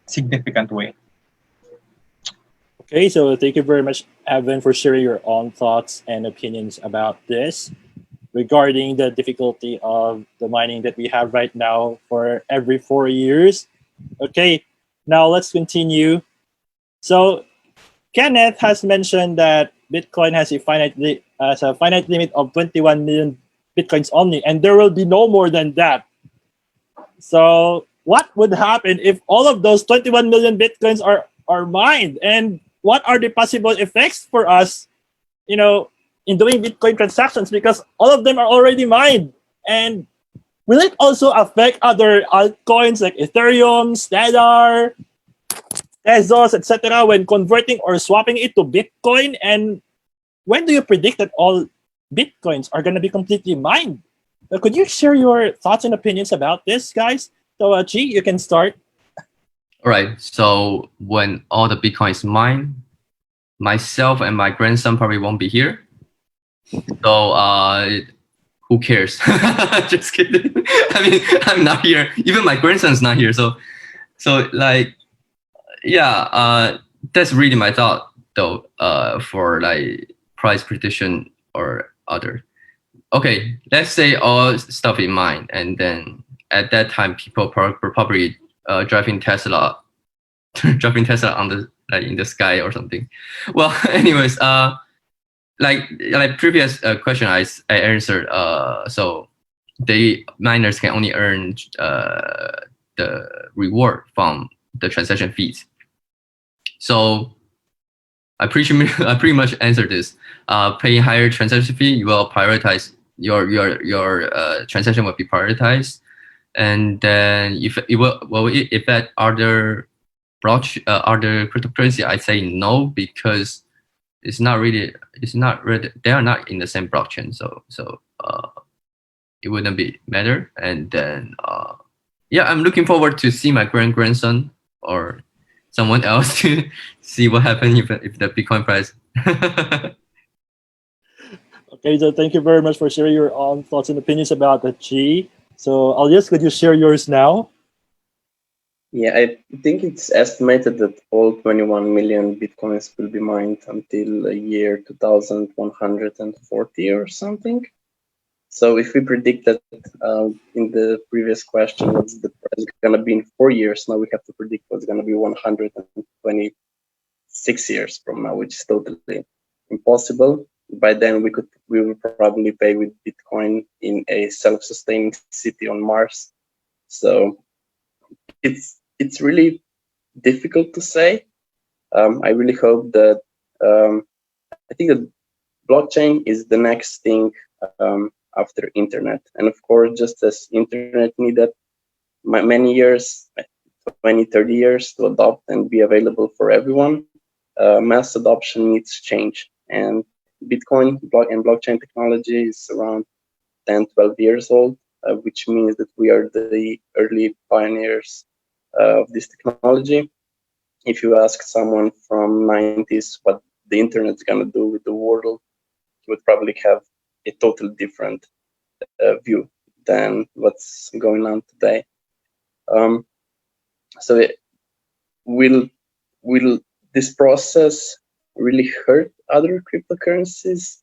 significant way. Okay, so thank you very much, Evan, for sharing your own thoughts and opinions about this regarding the difficulty of the mining that we have right now for every 4 years. Okay, now let's continue. So Kenneth has mentioned that Bitcoin has a finite limit of 21 million Bitcoins only, and there will be no more than that. So what would happen if all of those 21 million Bitcoins are mined? And what are the possible effects for us, in doing Bitcoin transactions? Because all of them are already mined. And will it also affect other altcoins like Ethereum, Stellar, Tezos, etc. when converting or swapping it to Bitcoin? And when do you predict that all Bitcoins are going to be completely mined? Could you share your thoughts and opinions about this, guys? So, Chieh, you can start. All right. So when all the Bitcoin is mined, myself and my grandson probably won't be here. So who cares? Just kidding. I mean, I'm not here. Even my grandson's not here. So like, yeah. That's really my thought though. For like price prediction or other. Okay, let's say all stuff in mind, and then at that time, people probably driving Tesla, driving Tesla on the in the sky or something. Well, anyways, like previous question I answered. So the miners can only earn the reward from the transaction fees. So I pretty much answered this. Paying higher transaction fee, you will prioritize your transaction will be prioritized, and then if that other other cryptocurrency, I say no, because it's not really they are not in the same blockchain, so it wouldn't be matter. And then yeah, I'm looking forward to see my grandson or someone else to see what happens if the Bitcoin price. Okay, so thank you very much for sharing your own thoughts and opinions about the Chieh. So, Aljaz, could you share yours now? Yeah, I think it's estimated that all 21 million Bitcoins will be mined until the year 2140 or something. So if we predict that in the previous question, what's the price going to be in 4 years, now we have to predict what's going to be 126 years from now, which is totally impossible. By then, we will probably pay with Bitcoin in a self-sustaining city on Mars. So it's really difficult to say. I really hope that I think that blockchain is the next thing after internet, and of course, just as internet needed many years, 20-30 years to adopt and be available for everyone, mass adoption needs change. And Bitcoin and blockchain technology is around 10-12 years old, which means that we are the early pioneers of this technology. If you ask someone from 90s what the internet is going to do with the world, he would probably have a totally different view than what's going on today. So will this process really hurt other cryptocurrencies?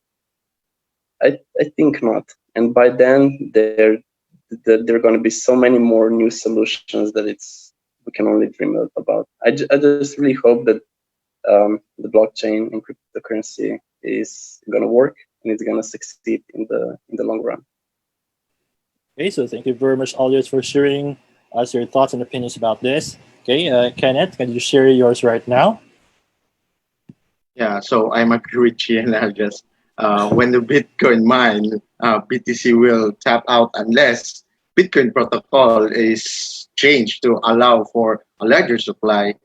I think not. And by then there are going to be so many more new solutions that we can only dream about. I just really hope that the blockchain and cryptocurrency is going to work and it's going to succeed in the long run. Okay, so thank you very much, Aljaz, for sharing us your thoughts and opinions about this. Okay, Kenneth, can you share yours right now? Yeah, so I'm agree with Chieh and Aljaz. When the Bitcoin mine, BTC will tap out unless Bitcoin protocol is changed to allow for a larger supply.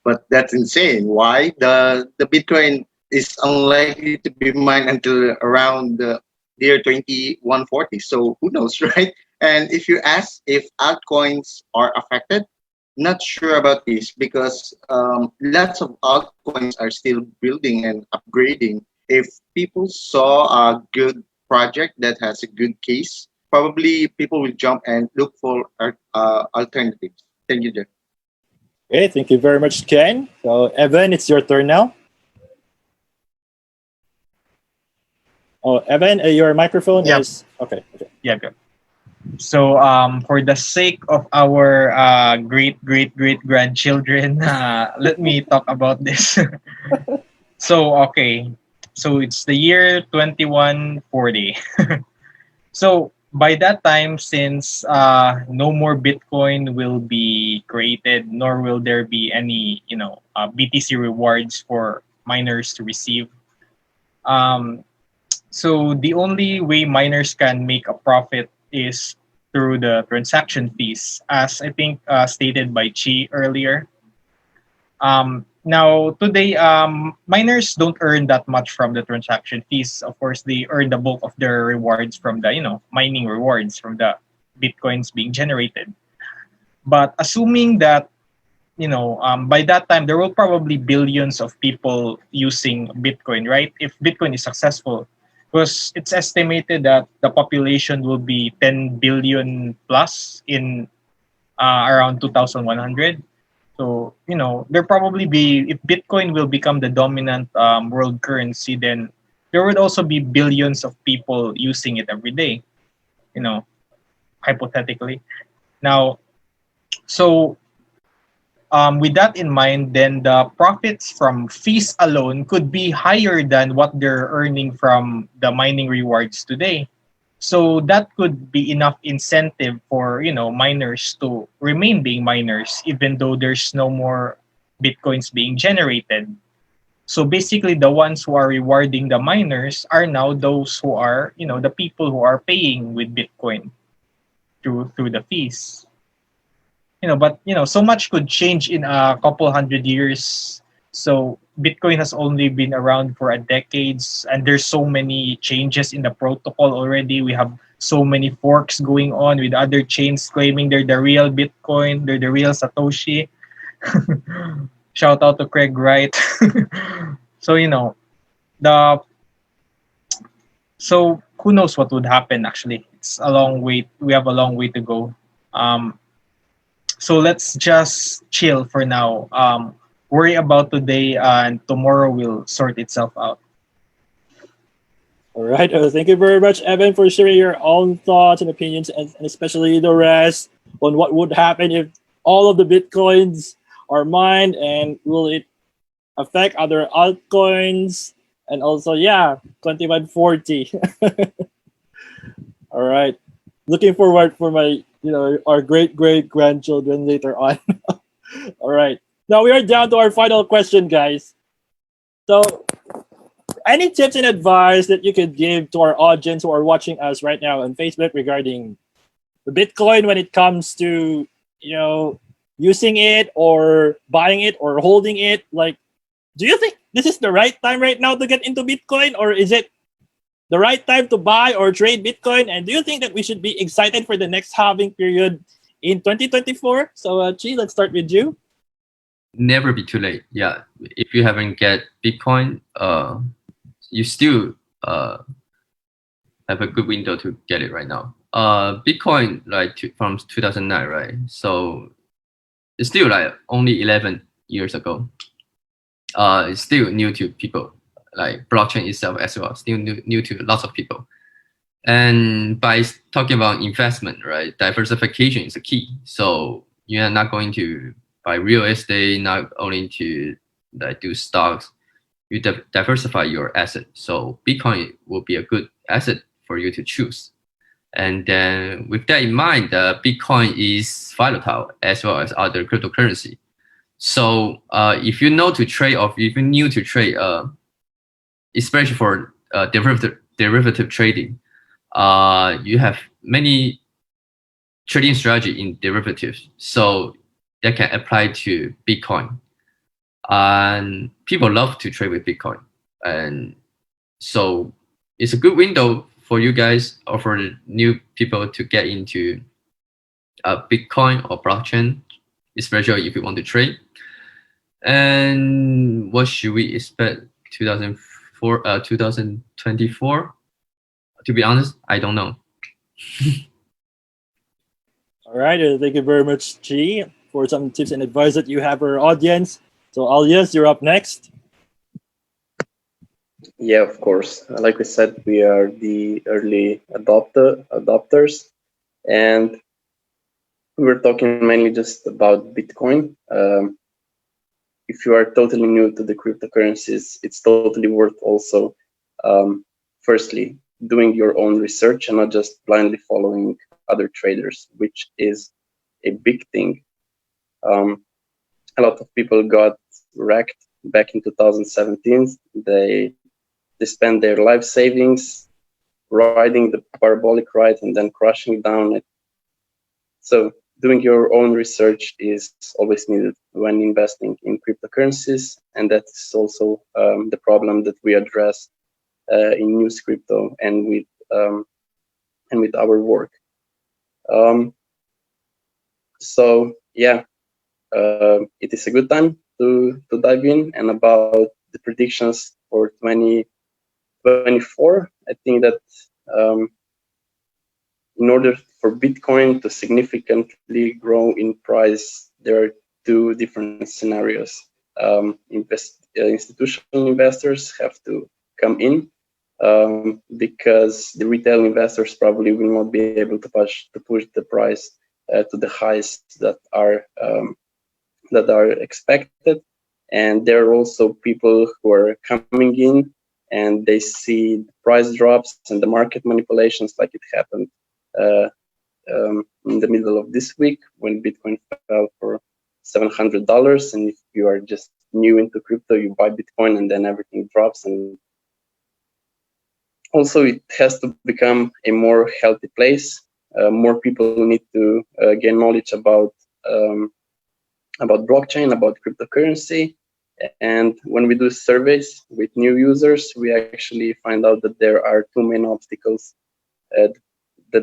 But that's insane. Why? The Bitcoin is unlikely to be mined until around the year 2140. So who knows, right? And if you ask if altcoins are affected, not sure about this because lots of altcoins are still building and upgrading. If people saw a good project that has a good case, probably people will jump and look for alternatives. Thank you, Jeff. Okay, thank you very much, Ken. So, Evan, it's your turn now. Oh, Evan, your microphone Yep. is okay. Okay. Yeah, good. So, for the sake of our great great great grandchildren, let me talk about this. So, okay, so it's the year 2140. So by that time, since no more Bitcoin will be created, nor will there be any, BTC rewards for miners to receive. Um, so the only way miners can make a profit is through the transaction fees, as I think stated by Chieh earlier. Now today, miners don't earn that much from the transaction fees. Of course, they earn the bulk of their rewards from the mining rewards from the bitcoins being generated. But assuming that by that time there will probably billions of people using Bitcoin, right? If Bitcoin is successful, because it's estimated that the population will be 10 billion plus in around 2100. So, there probably be, if Bitcoin will become the dominant world currency, then there would also be billions of people using it every day, you know, hypothetically. Now, so with that in mind, then the profits from fees alone could be higher than what they're earning from the mining rewards today. So that could be enough incentive for miners to remain being miners even though there's no more bitcoins being generated. So basically, the ones who are rewarding the miners are now those who are the people who are paying with Bitcoin through the fees. But so much could change in a couple hundred years. So Bitcoin has only been around for a decades, and there's so many changes in the protocol already. We have so many forks going on with other chains claiming they're the real Bitcoin, they're the real Satoshi. Shout out to Craig Wright. So the so who knows what would happen actually. It's a long way. We have a long way to go. Um, so let's just chill for now. Worry about today, and tomorrow will sort itself out. All right. Thank you very much, Evan, for sharing your own thoughts and opinions, and especially the rest on what would happen if all of the bitcoins are mined, and will it affect other altcoins, and also 2140. All right. Looking forward for my our great great grandchildren later on. All right. Now we are down to our final question, guys. So, any tips and advice that you could give to our audience who are watching us right now on Facebook regarding the Bitcoin when it comes to using it or buying it or holding it? Like, do you think this is the right time right now to get into Bitcoin, or is it the right time to buy or trade Bitcoin? And do you think that we should be excited for the next halving period in 2024? So, Chieh, let's start with you. Never be too late. Yeah, if you haven't get Bitcoin, you still have a good window to get it right now. Bitcoin from 2009, right? So it's still like only 11 years ago. It's still new to people. Like blockchain itself as well, still new to lots of people. And by talking about investment, right, diversification is a key. So you are not going to buy real estate, not only to do stocks. You diversify your asset. So Bitcoin will be a good asset for you to choose. And then with that in mind, Bitcoin is volatile as well as other cryptocurrency. So if you know to trade, or if you're new to trade, especially for derivative trading, you have many trading strategy in derivatives, so that can apply to Bitcoin. And people love to trade with Bitcoin, and so it's a good window for you guys or for new people to get into Bitcoin or blockchain especially if you want to trade. And what should we expect 2024? To be honest, I don't know. All right. Thank you very much, Chieh, for some tips and advice that you have for our audience. So, Aljaz, you're up next. Yeah, of course. Like we said, we are the early adopters, and we were talking mainly just about Bitcoin. If you are totally new to the cryptocurrencies, it's totally worth also, firstly, doing your own research and not just blindly following other traders, which is a big thing. A lot of people got wrecked back in 2017. They spent their life savings riding the parabolic ride and then crashing down it. So doing your own research is always needed when investing in cryptocurrencies, and that's also the problem that we address in Newscrypto and with our work. So yeah, it is a good time to dive in. And about the predictions for 2024, I think that in order for Bitcoin to significantly grow in price, there are two different scenarios. Institutional investors have to come in because the retail investors probably will not be able to push the price to the highs that are expected. And there are also people who are coming in and they see the price drops and the market manipulations, like it happened in the middle of this week when Bitcoin fell for $700. And if you are just new into crypto, you buy Bitcoin and then everything drops. And also it has to become a more healthy place. More people need to gain knowledge about blockchain, about cryptocurrency. And when we do surveys with new users, we actually find out that there are two main obstacles that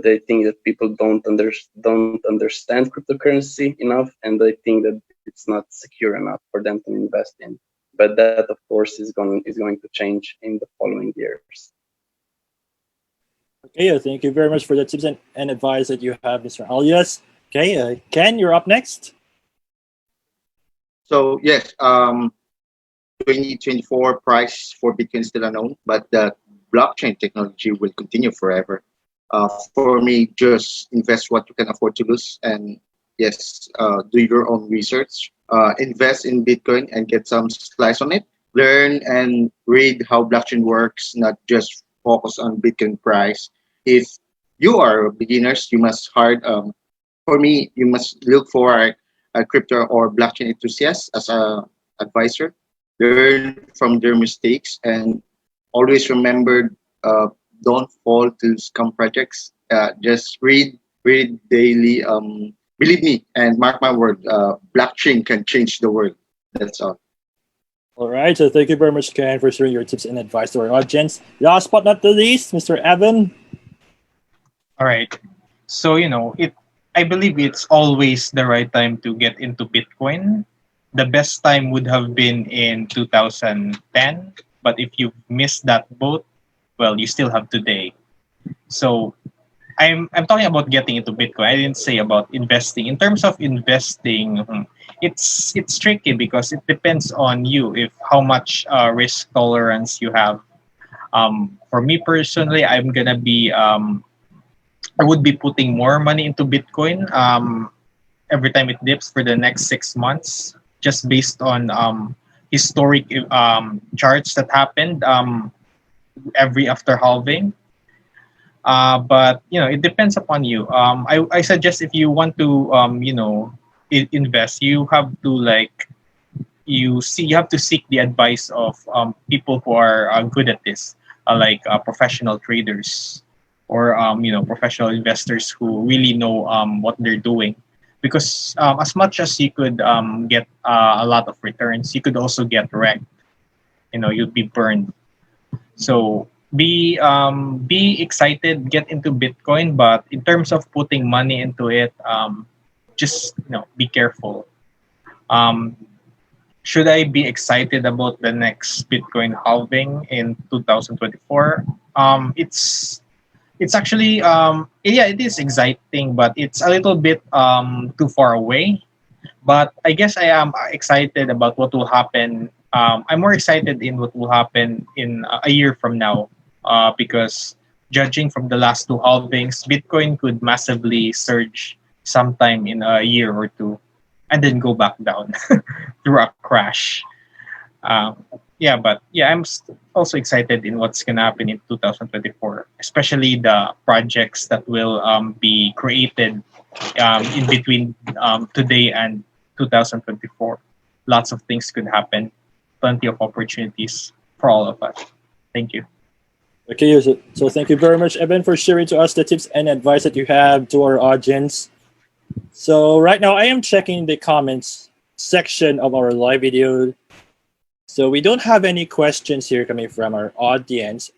they think that people don't understand cryptocurrency enough, and they think that it's not secure enough for them to invest in. But that, of course, is going to change in the following years. Okay, thank you very much for the tips and advice that you have, Mr. Aljaz. Okay, Ken, you're up next. So yes, 2024 price for Bitcoin is still unknown, but the blockchain technology will continue forever. For me, just invest what you can afford to lose, and yes, do your own research. Invest in Bitcoin and get some slice on it. Learn and read how blockchain works, not just focus on Bitcoin price. If you are beginners, you must for me, you must look for a crypto or blockchain enthusiast as a advisor. Learn from their mistakes and always remember, don't fall to scam projects. Just read daily. Believe me and mark my word, blockchain can change the world. That's all. All right, so thank you very much, Ken, for sharing your tips and advice to our audience. Last but not the least, Mr. Evan. All right. So, I believe it's always the right time to get into Bitcoin. The best time would have been in 2010, but if you've missed that boat, well, you still have today. So, I'm talking about getting into Bitcoin. I didn't say about investing. In terms of investing, it's tricky because it depends on you if how much risk tolerance you have. For me personally, I would be putting more money into Bitcoin every time it dips for the next 6 months, just based on historic charts that happened every after halving. But it depends upon you. I suggest if you want to invest, you have to you have to seek the advice of people who are good at this, professional traders or professional investors who really know what they're doing. Because as much as you could get a lot of returns, you could also get wrecked. You'd be burned. So be excited, get into Bitcoin, but in terms of putting money into it, just be careful. Um, should I be excited about the next Bitcoin halving in 2024? It's actually yeah, it is exciting, but it's a little bit too far away. But I guess I am excited about what will happen. I'm more excited in what will happen in a year from now, because judging from the last two halvings, Bitcoin could massively surge sometime in a year or two, and then go back down through a crash. Um, yeah, but yeah, also excited in what's gonna happen in 2024, especially the projects that will be created in between today and 2024. Lots of things could happen, plenty of opportunities for all of us. Thank you. Okay, so thank you very much, Evan, for sharing to us the tips and advice that you have to our audience. So right now, I am checking the comments section of our live video. So we don't have any questions here coming from our audience.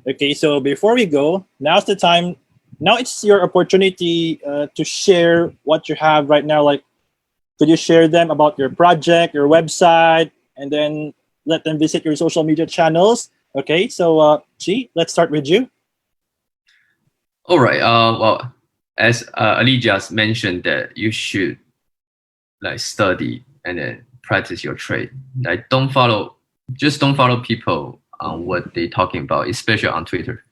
Okay, so before we go, now's the time. Now it's your opportunity to share what you have right now. Like, could you share them about your project, your website, and then let them visit your social media channels? Okay, so Chieh, let's start with you. All right. Well, as Aljaz mentioned, that you should like study and then practice your trade. Like, don't follow people on what they're talking about, especially on Twitter.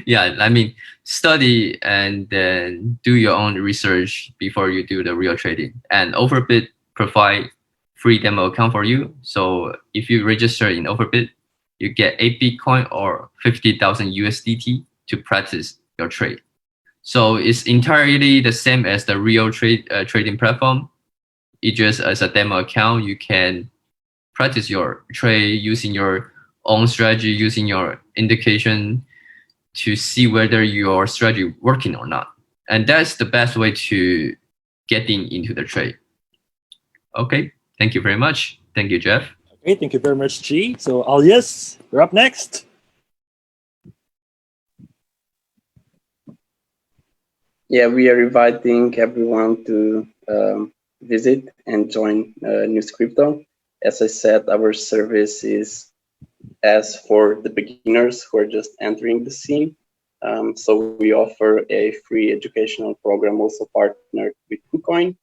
Yeah, I mean, study and then do your own research before you do the real trading. And Overbit provide free demo account for you. So if you register in Overbit, you get 8 Bitcoin or 50,000 USDT to practice your trade. So it's entirely the same as the real trading platform. It just as a demo account, you can practice your trade using your own strategy, using your indication to see whether your strategy working or not. And that's the best way to getting into the trade. Okay, thank you very much. Thank you, Jeff. Okay, thank you very much, Chieh. So Aljaz, you're up next. Yeah, we are inviting everyone to visit and join Newscrypto. As I said, our service is as for the beginners who are just entering the scene. So we offer a free educational program also partnered with KuCoin.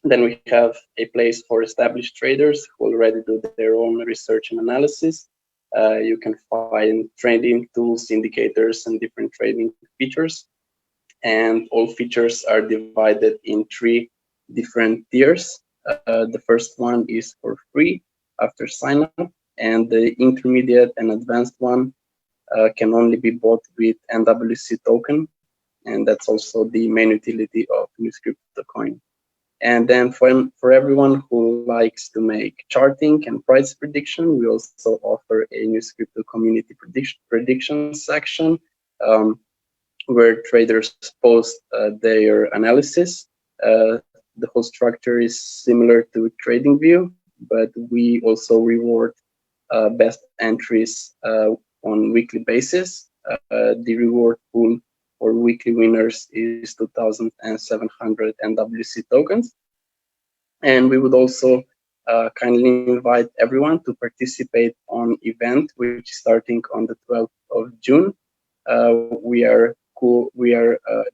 Then we have a place for established traders who already do their own research and analysis. You can find trading tools, indicators, and different trading features. And all features are divided in 3 different tiers. The first one is for free after sign up, and the intermediate and advanced one can only be bought with NWC token, and that's also the main utility of Newscrypto coin. And then for everyone who likes to make charting and price prediction, we also offer a Newscrypto community prediction section, where traders post their analysis. The whole structure is similar to TradingView, but we also reward best entries on weekly basis. The reward pool for weekly winners is 2,700 NWC tokens. And we would also kindly invite everyone to participate on event, which is starting on the 12th of June. We are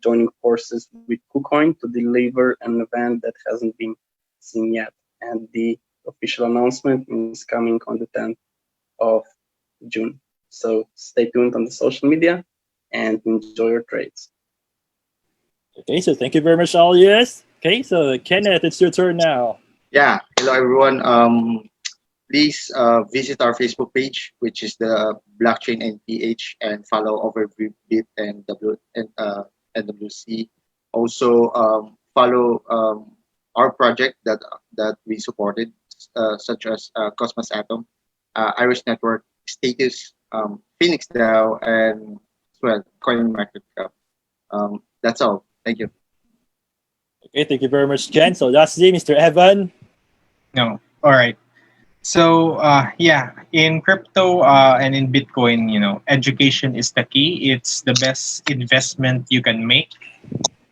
joining forces with KuCoin to deliver an event that hasn't been seen yet. And the official announcement is coming on the 10th of June. So stay tuned on the social media and enjoy your trades. Okay, so thank you very much, Aljaz. Okay, so Kenneth, it's your turn now. Yeah, hello everyone. Please visit our Facebook page, which is the Blockchain NPH, and follow Overbit and NWC. Also, follow our project that we supported, such as Cosmos Atom, Iris Network, Status, Phoenix DAO, and as well CoinMarketCap. That's all. Thank you. Okay, thank you very much, Jen. So lastly, Mr. Evan. No, all right. So yeah, in crypto and in Bitcoin, education is the key. It's the best investment you can make.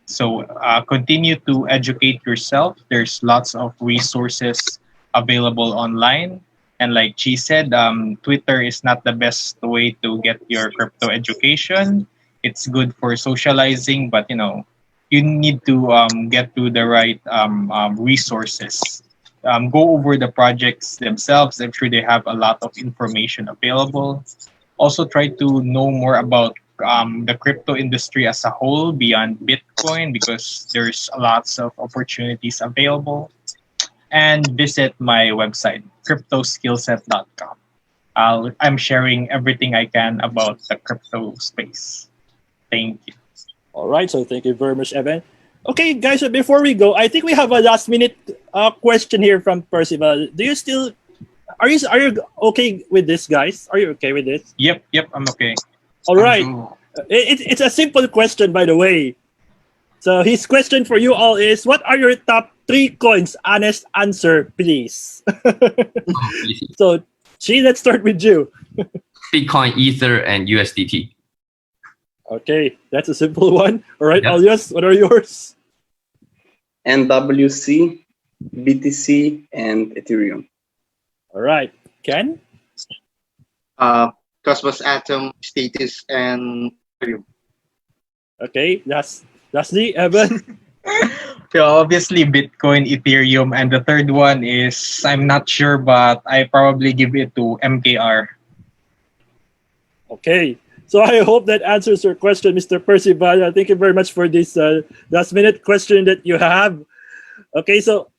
So continue to educate yourself. There's lots of resources available online. And like Chieh said, Twitter is not the best way to get your crypto education. It's good for socializing, but you need to get to the right resources. Go over the projects themselves. I'm sure they have a lot of information available. Also, try to know more about the crypto industry as a whole beyond Bitcoin because there's lots of opportunities available. And visit my website, cryptoskillset.com. I'm sharing everything I can about the crypto space. Thank you. All right, so thank you very much, Evan. Okay, guys, so before we go, I think we have a last minute question here from Percival. Are you okay with this, guys? Are you okay with this? Yep, I'm okay. All right. It's a simple question, by the way. So his question for you all is, what are your top 3 coins? Honest answer, please. Easy. So, Chieh, let's start with you. Bitcoin, Ether, and USDT. Okay, that's a simple one. All right, Yep. Aljaz, what are yours? NWC, BTC, and Ethereum. All right, Ken? Cosmos Atom, Status, and Ethereum. Okay, lastly, Evan. So obviously Bitcoin, Ethereum, and the third one is I'm not sure, but I probably give it to MKR. Okay, so I hope that answers your question, Mr. Percival. Thank you very much for this last minute question that you have. Okay, so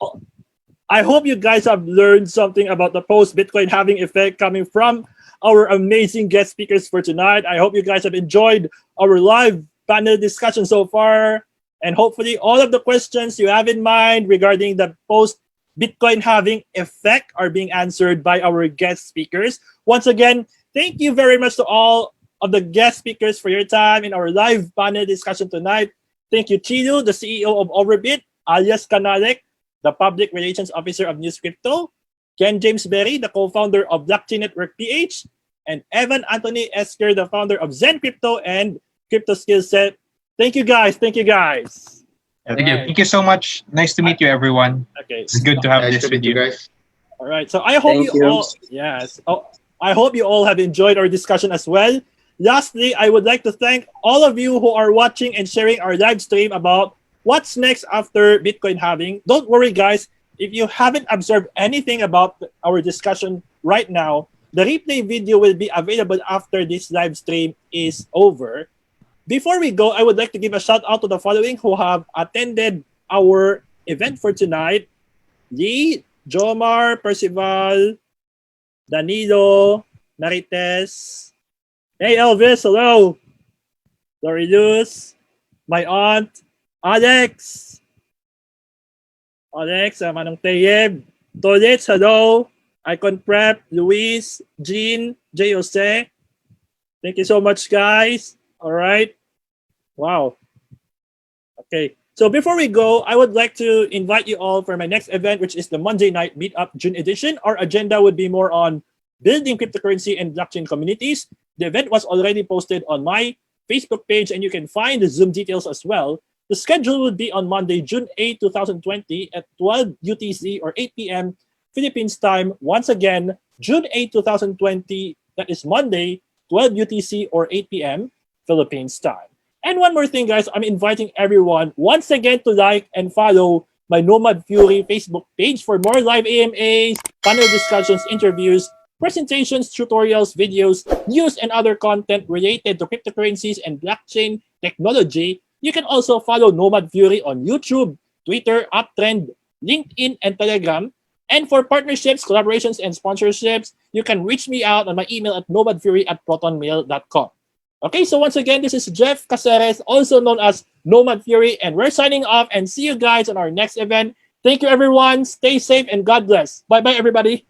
I hope you guys have learned something about the post-Bitcoin halving effect coming from our amazing guest speakers for tonight. I hope you guys have enjoyed our live panel discussion so far. And hopefully all of the questions you have in mind regarding the post-Bitcoin halving effect are being answered by our guest speakers. Once again, thank you very much to all of the guest speakers for your time in our live panel discussion tonight. Thank you, Chieh, the CEO of Overbit, Aljaz Kanalec, the Public Relations Officer of Newscrypto, Ken James Berey, the co-founder of Blockchain Network PH, and Evan Anthony Ezquer, the founder of Zen Crypto and Crypto Skillset. Thank you, guys. Thank you, guys. Thank you. Thank you so much. Nice to meet you, everyone. Okay. It's good to have Nice this to with meet you you. guys. All right. So I hope Thank you you. all, yes. Oh, I hope you all have enjoyed our discussion as well. Lastly, I would like to thank all of you who are watching and sharing our live stream about what's next after Bitcoin halving. Don't worry, guys. If you haven't observed anything about our discussion right now, the replay video will be available after this live stream is over. Before we go, I would like to give a shout out to the following who have attended our event for tonight. Lee, Jomar, Percival, Danilo, Marites. Hey, Elvis, hello. Dorilus, my aunt, Alex, Manong Tayeb, Tolitz, hello. Icon Prep, Luis, Jean, J. Jose. Thank you so much, guys. All right. Wow. Okay. So before we go, I would like to invite you all for my next event, which is the Monday Night Meetup June edition. Our agenda would be more on building cryptocurrency and blockchain communities. The event was already posted on my Facebook page, and you can find the Zoom details as well. The schedule would be on Monday, June 8, 2020 at 12 UTC or 8 p.m. Philippines time. Once again, June 8, 2020, that is Monday, 12 UTC or 8 p.m. Philippines time. And one more thing, guys, I'm inviting everyone once again to like and follow my Nomad Fury Facebook page for more live AMAs, panel discussions, interviews, presentations, tutorials, videos, news, and other content related to cryptocurrencies and blockchain technology. You can also follow Nomad Fury on YouTube, Twitter, Uptrend, LinkedIn, and Telegram. And for partnerships, collaborations, and sponsorships, you can reach me out on my email at nomadfury@protonmail.com. Okay, so once again, this is Jeff Caceres, also known as Nomad Fury, and we're signing off and see you guys on our next event. Thank you, everyone. Stay safe and God bless. Bye-bye, everybody.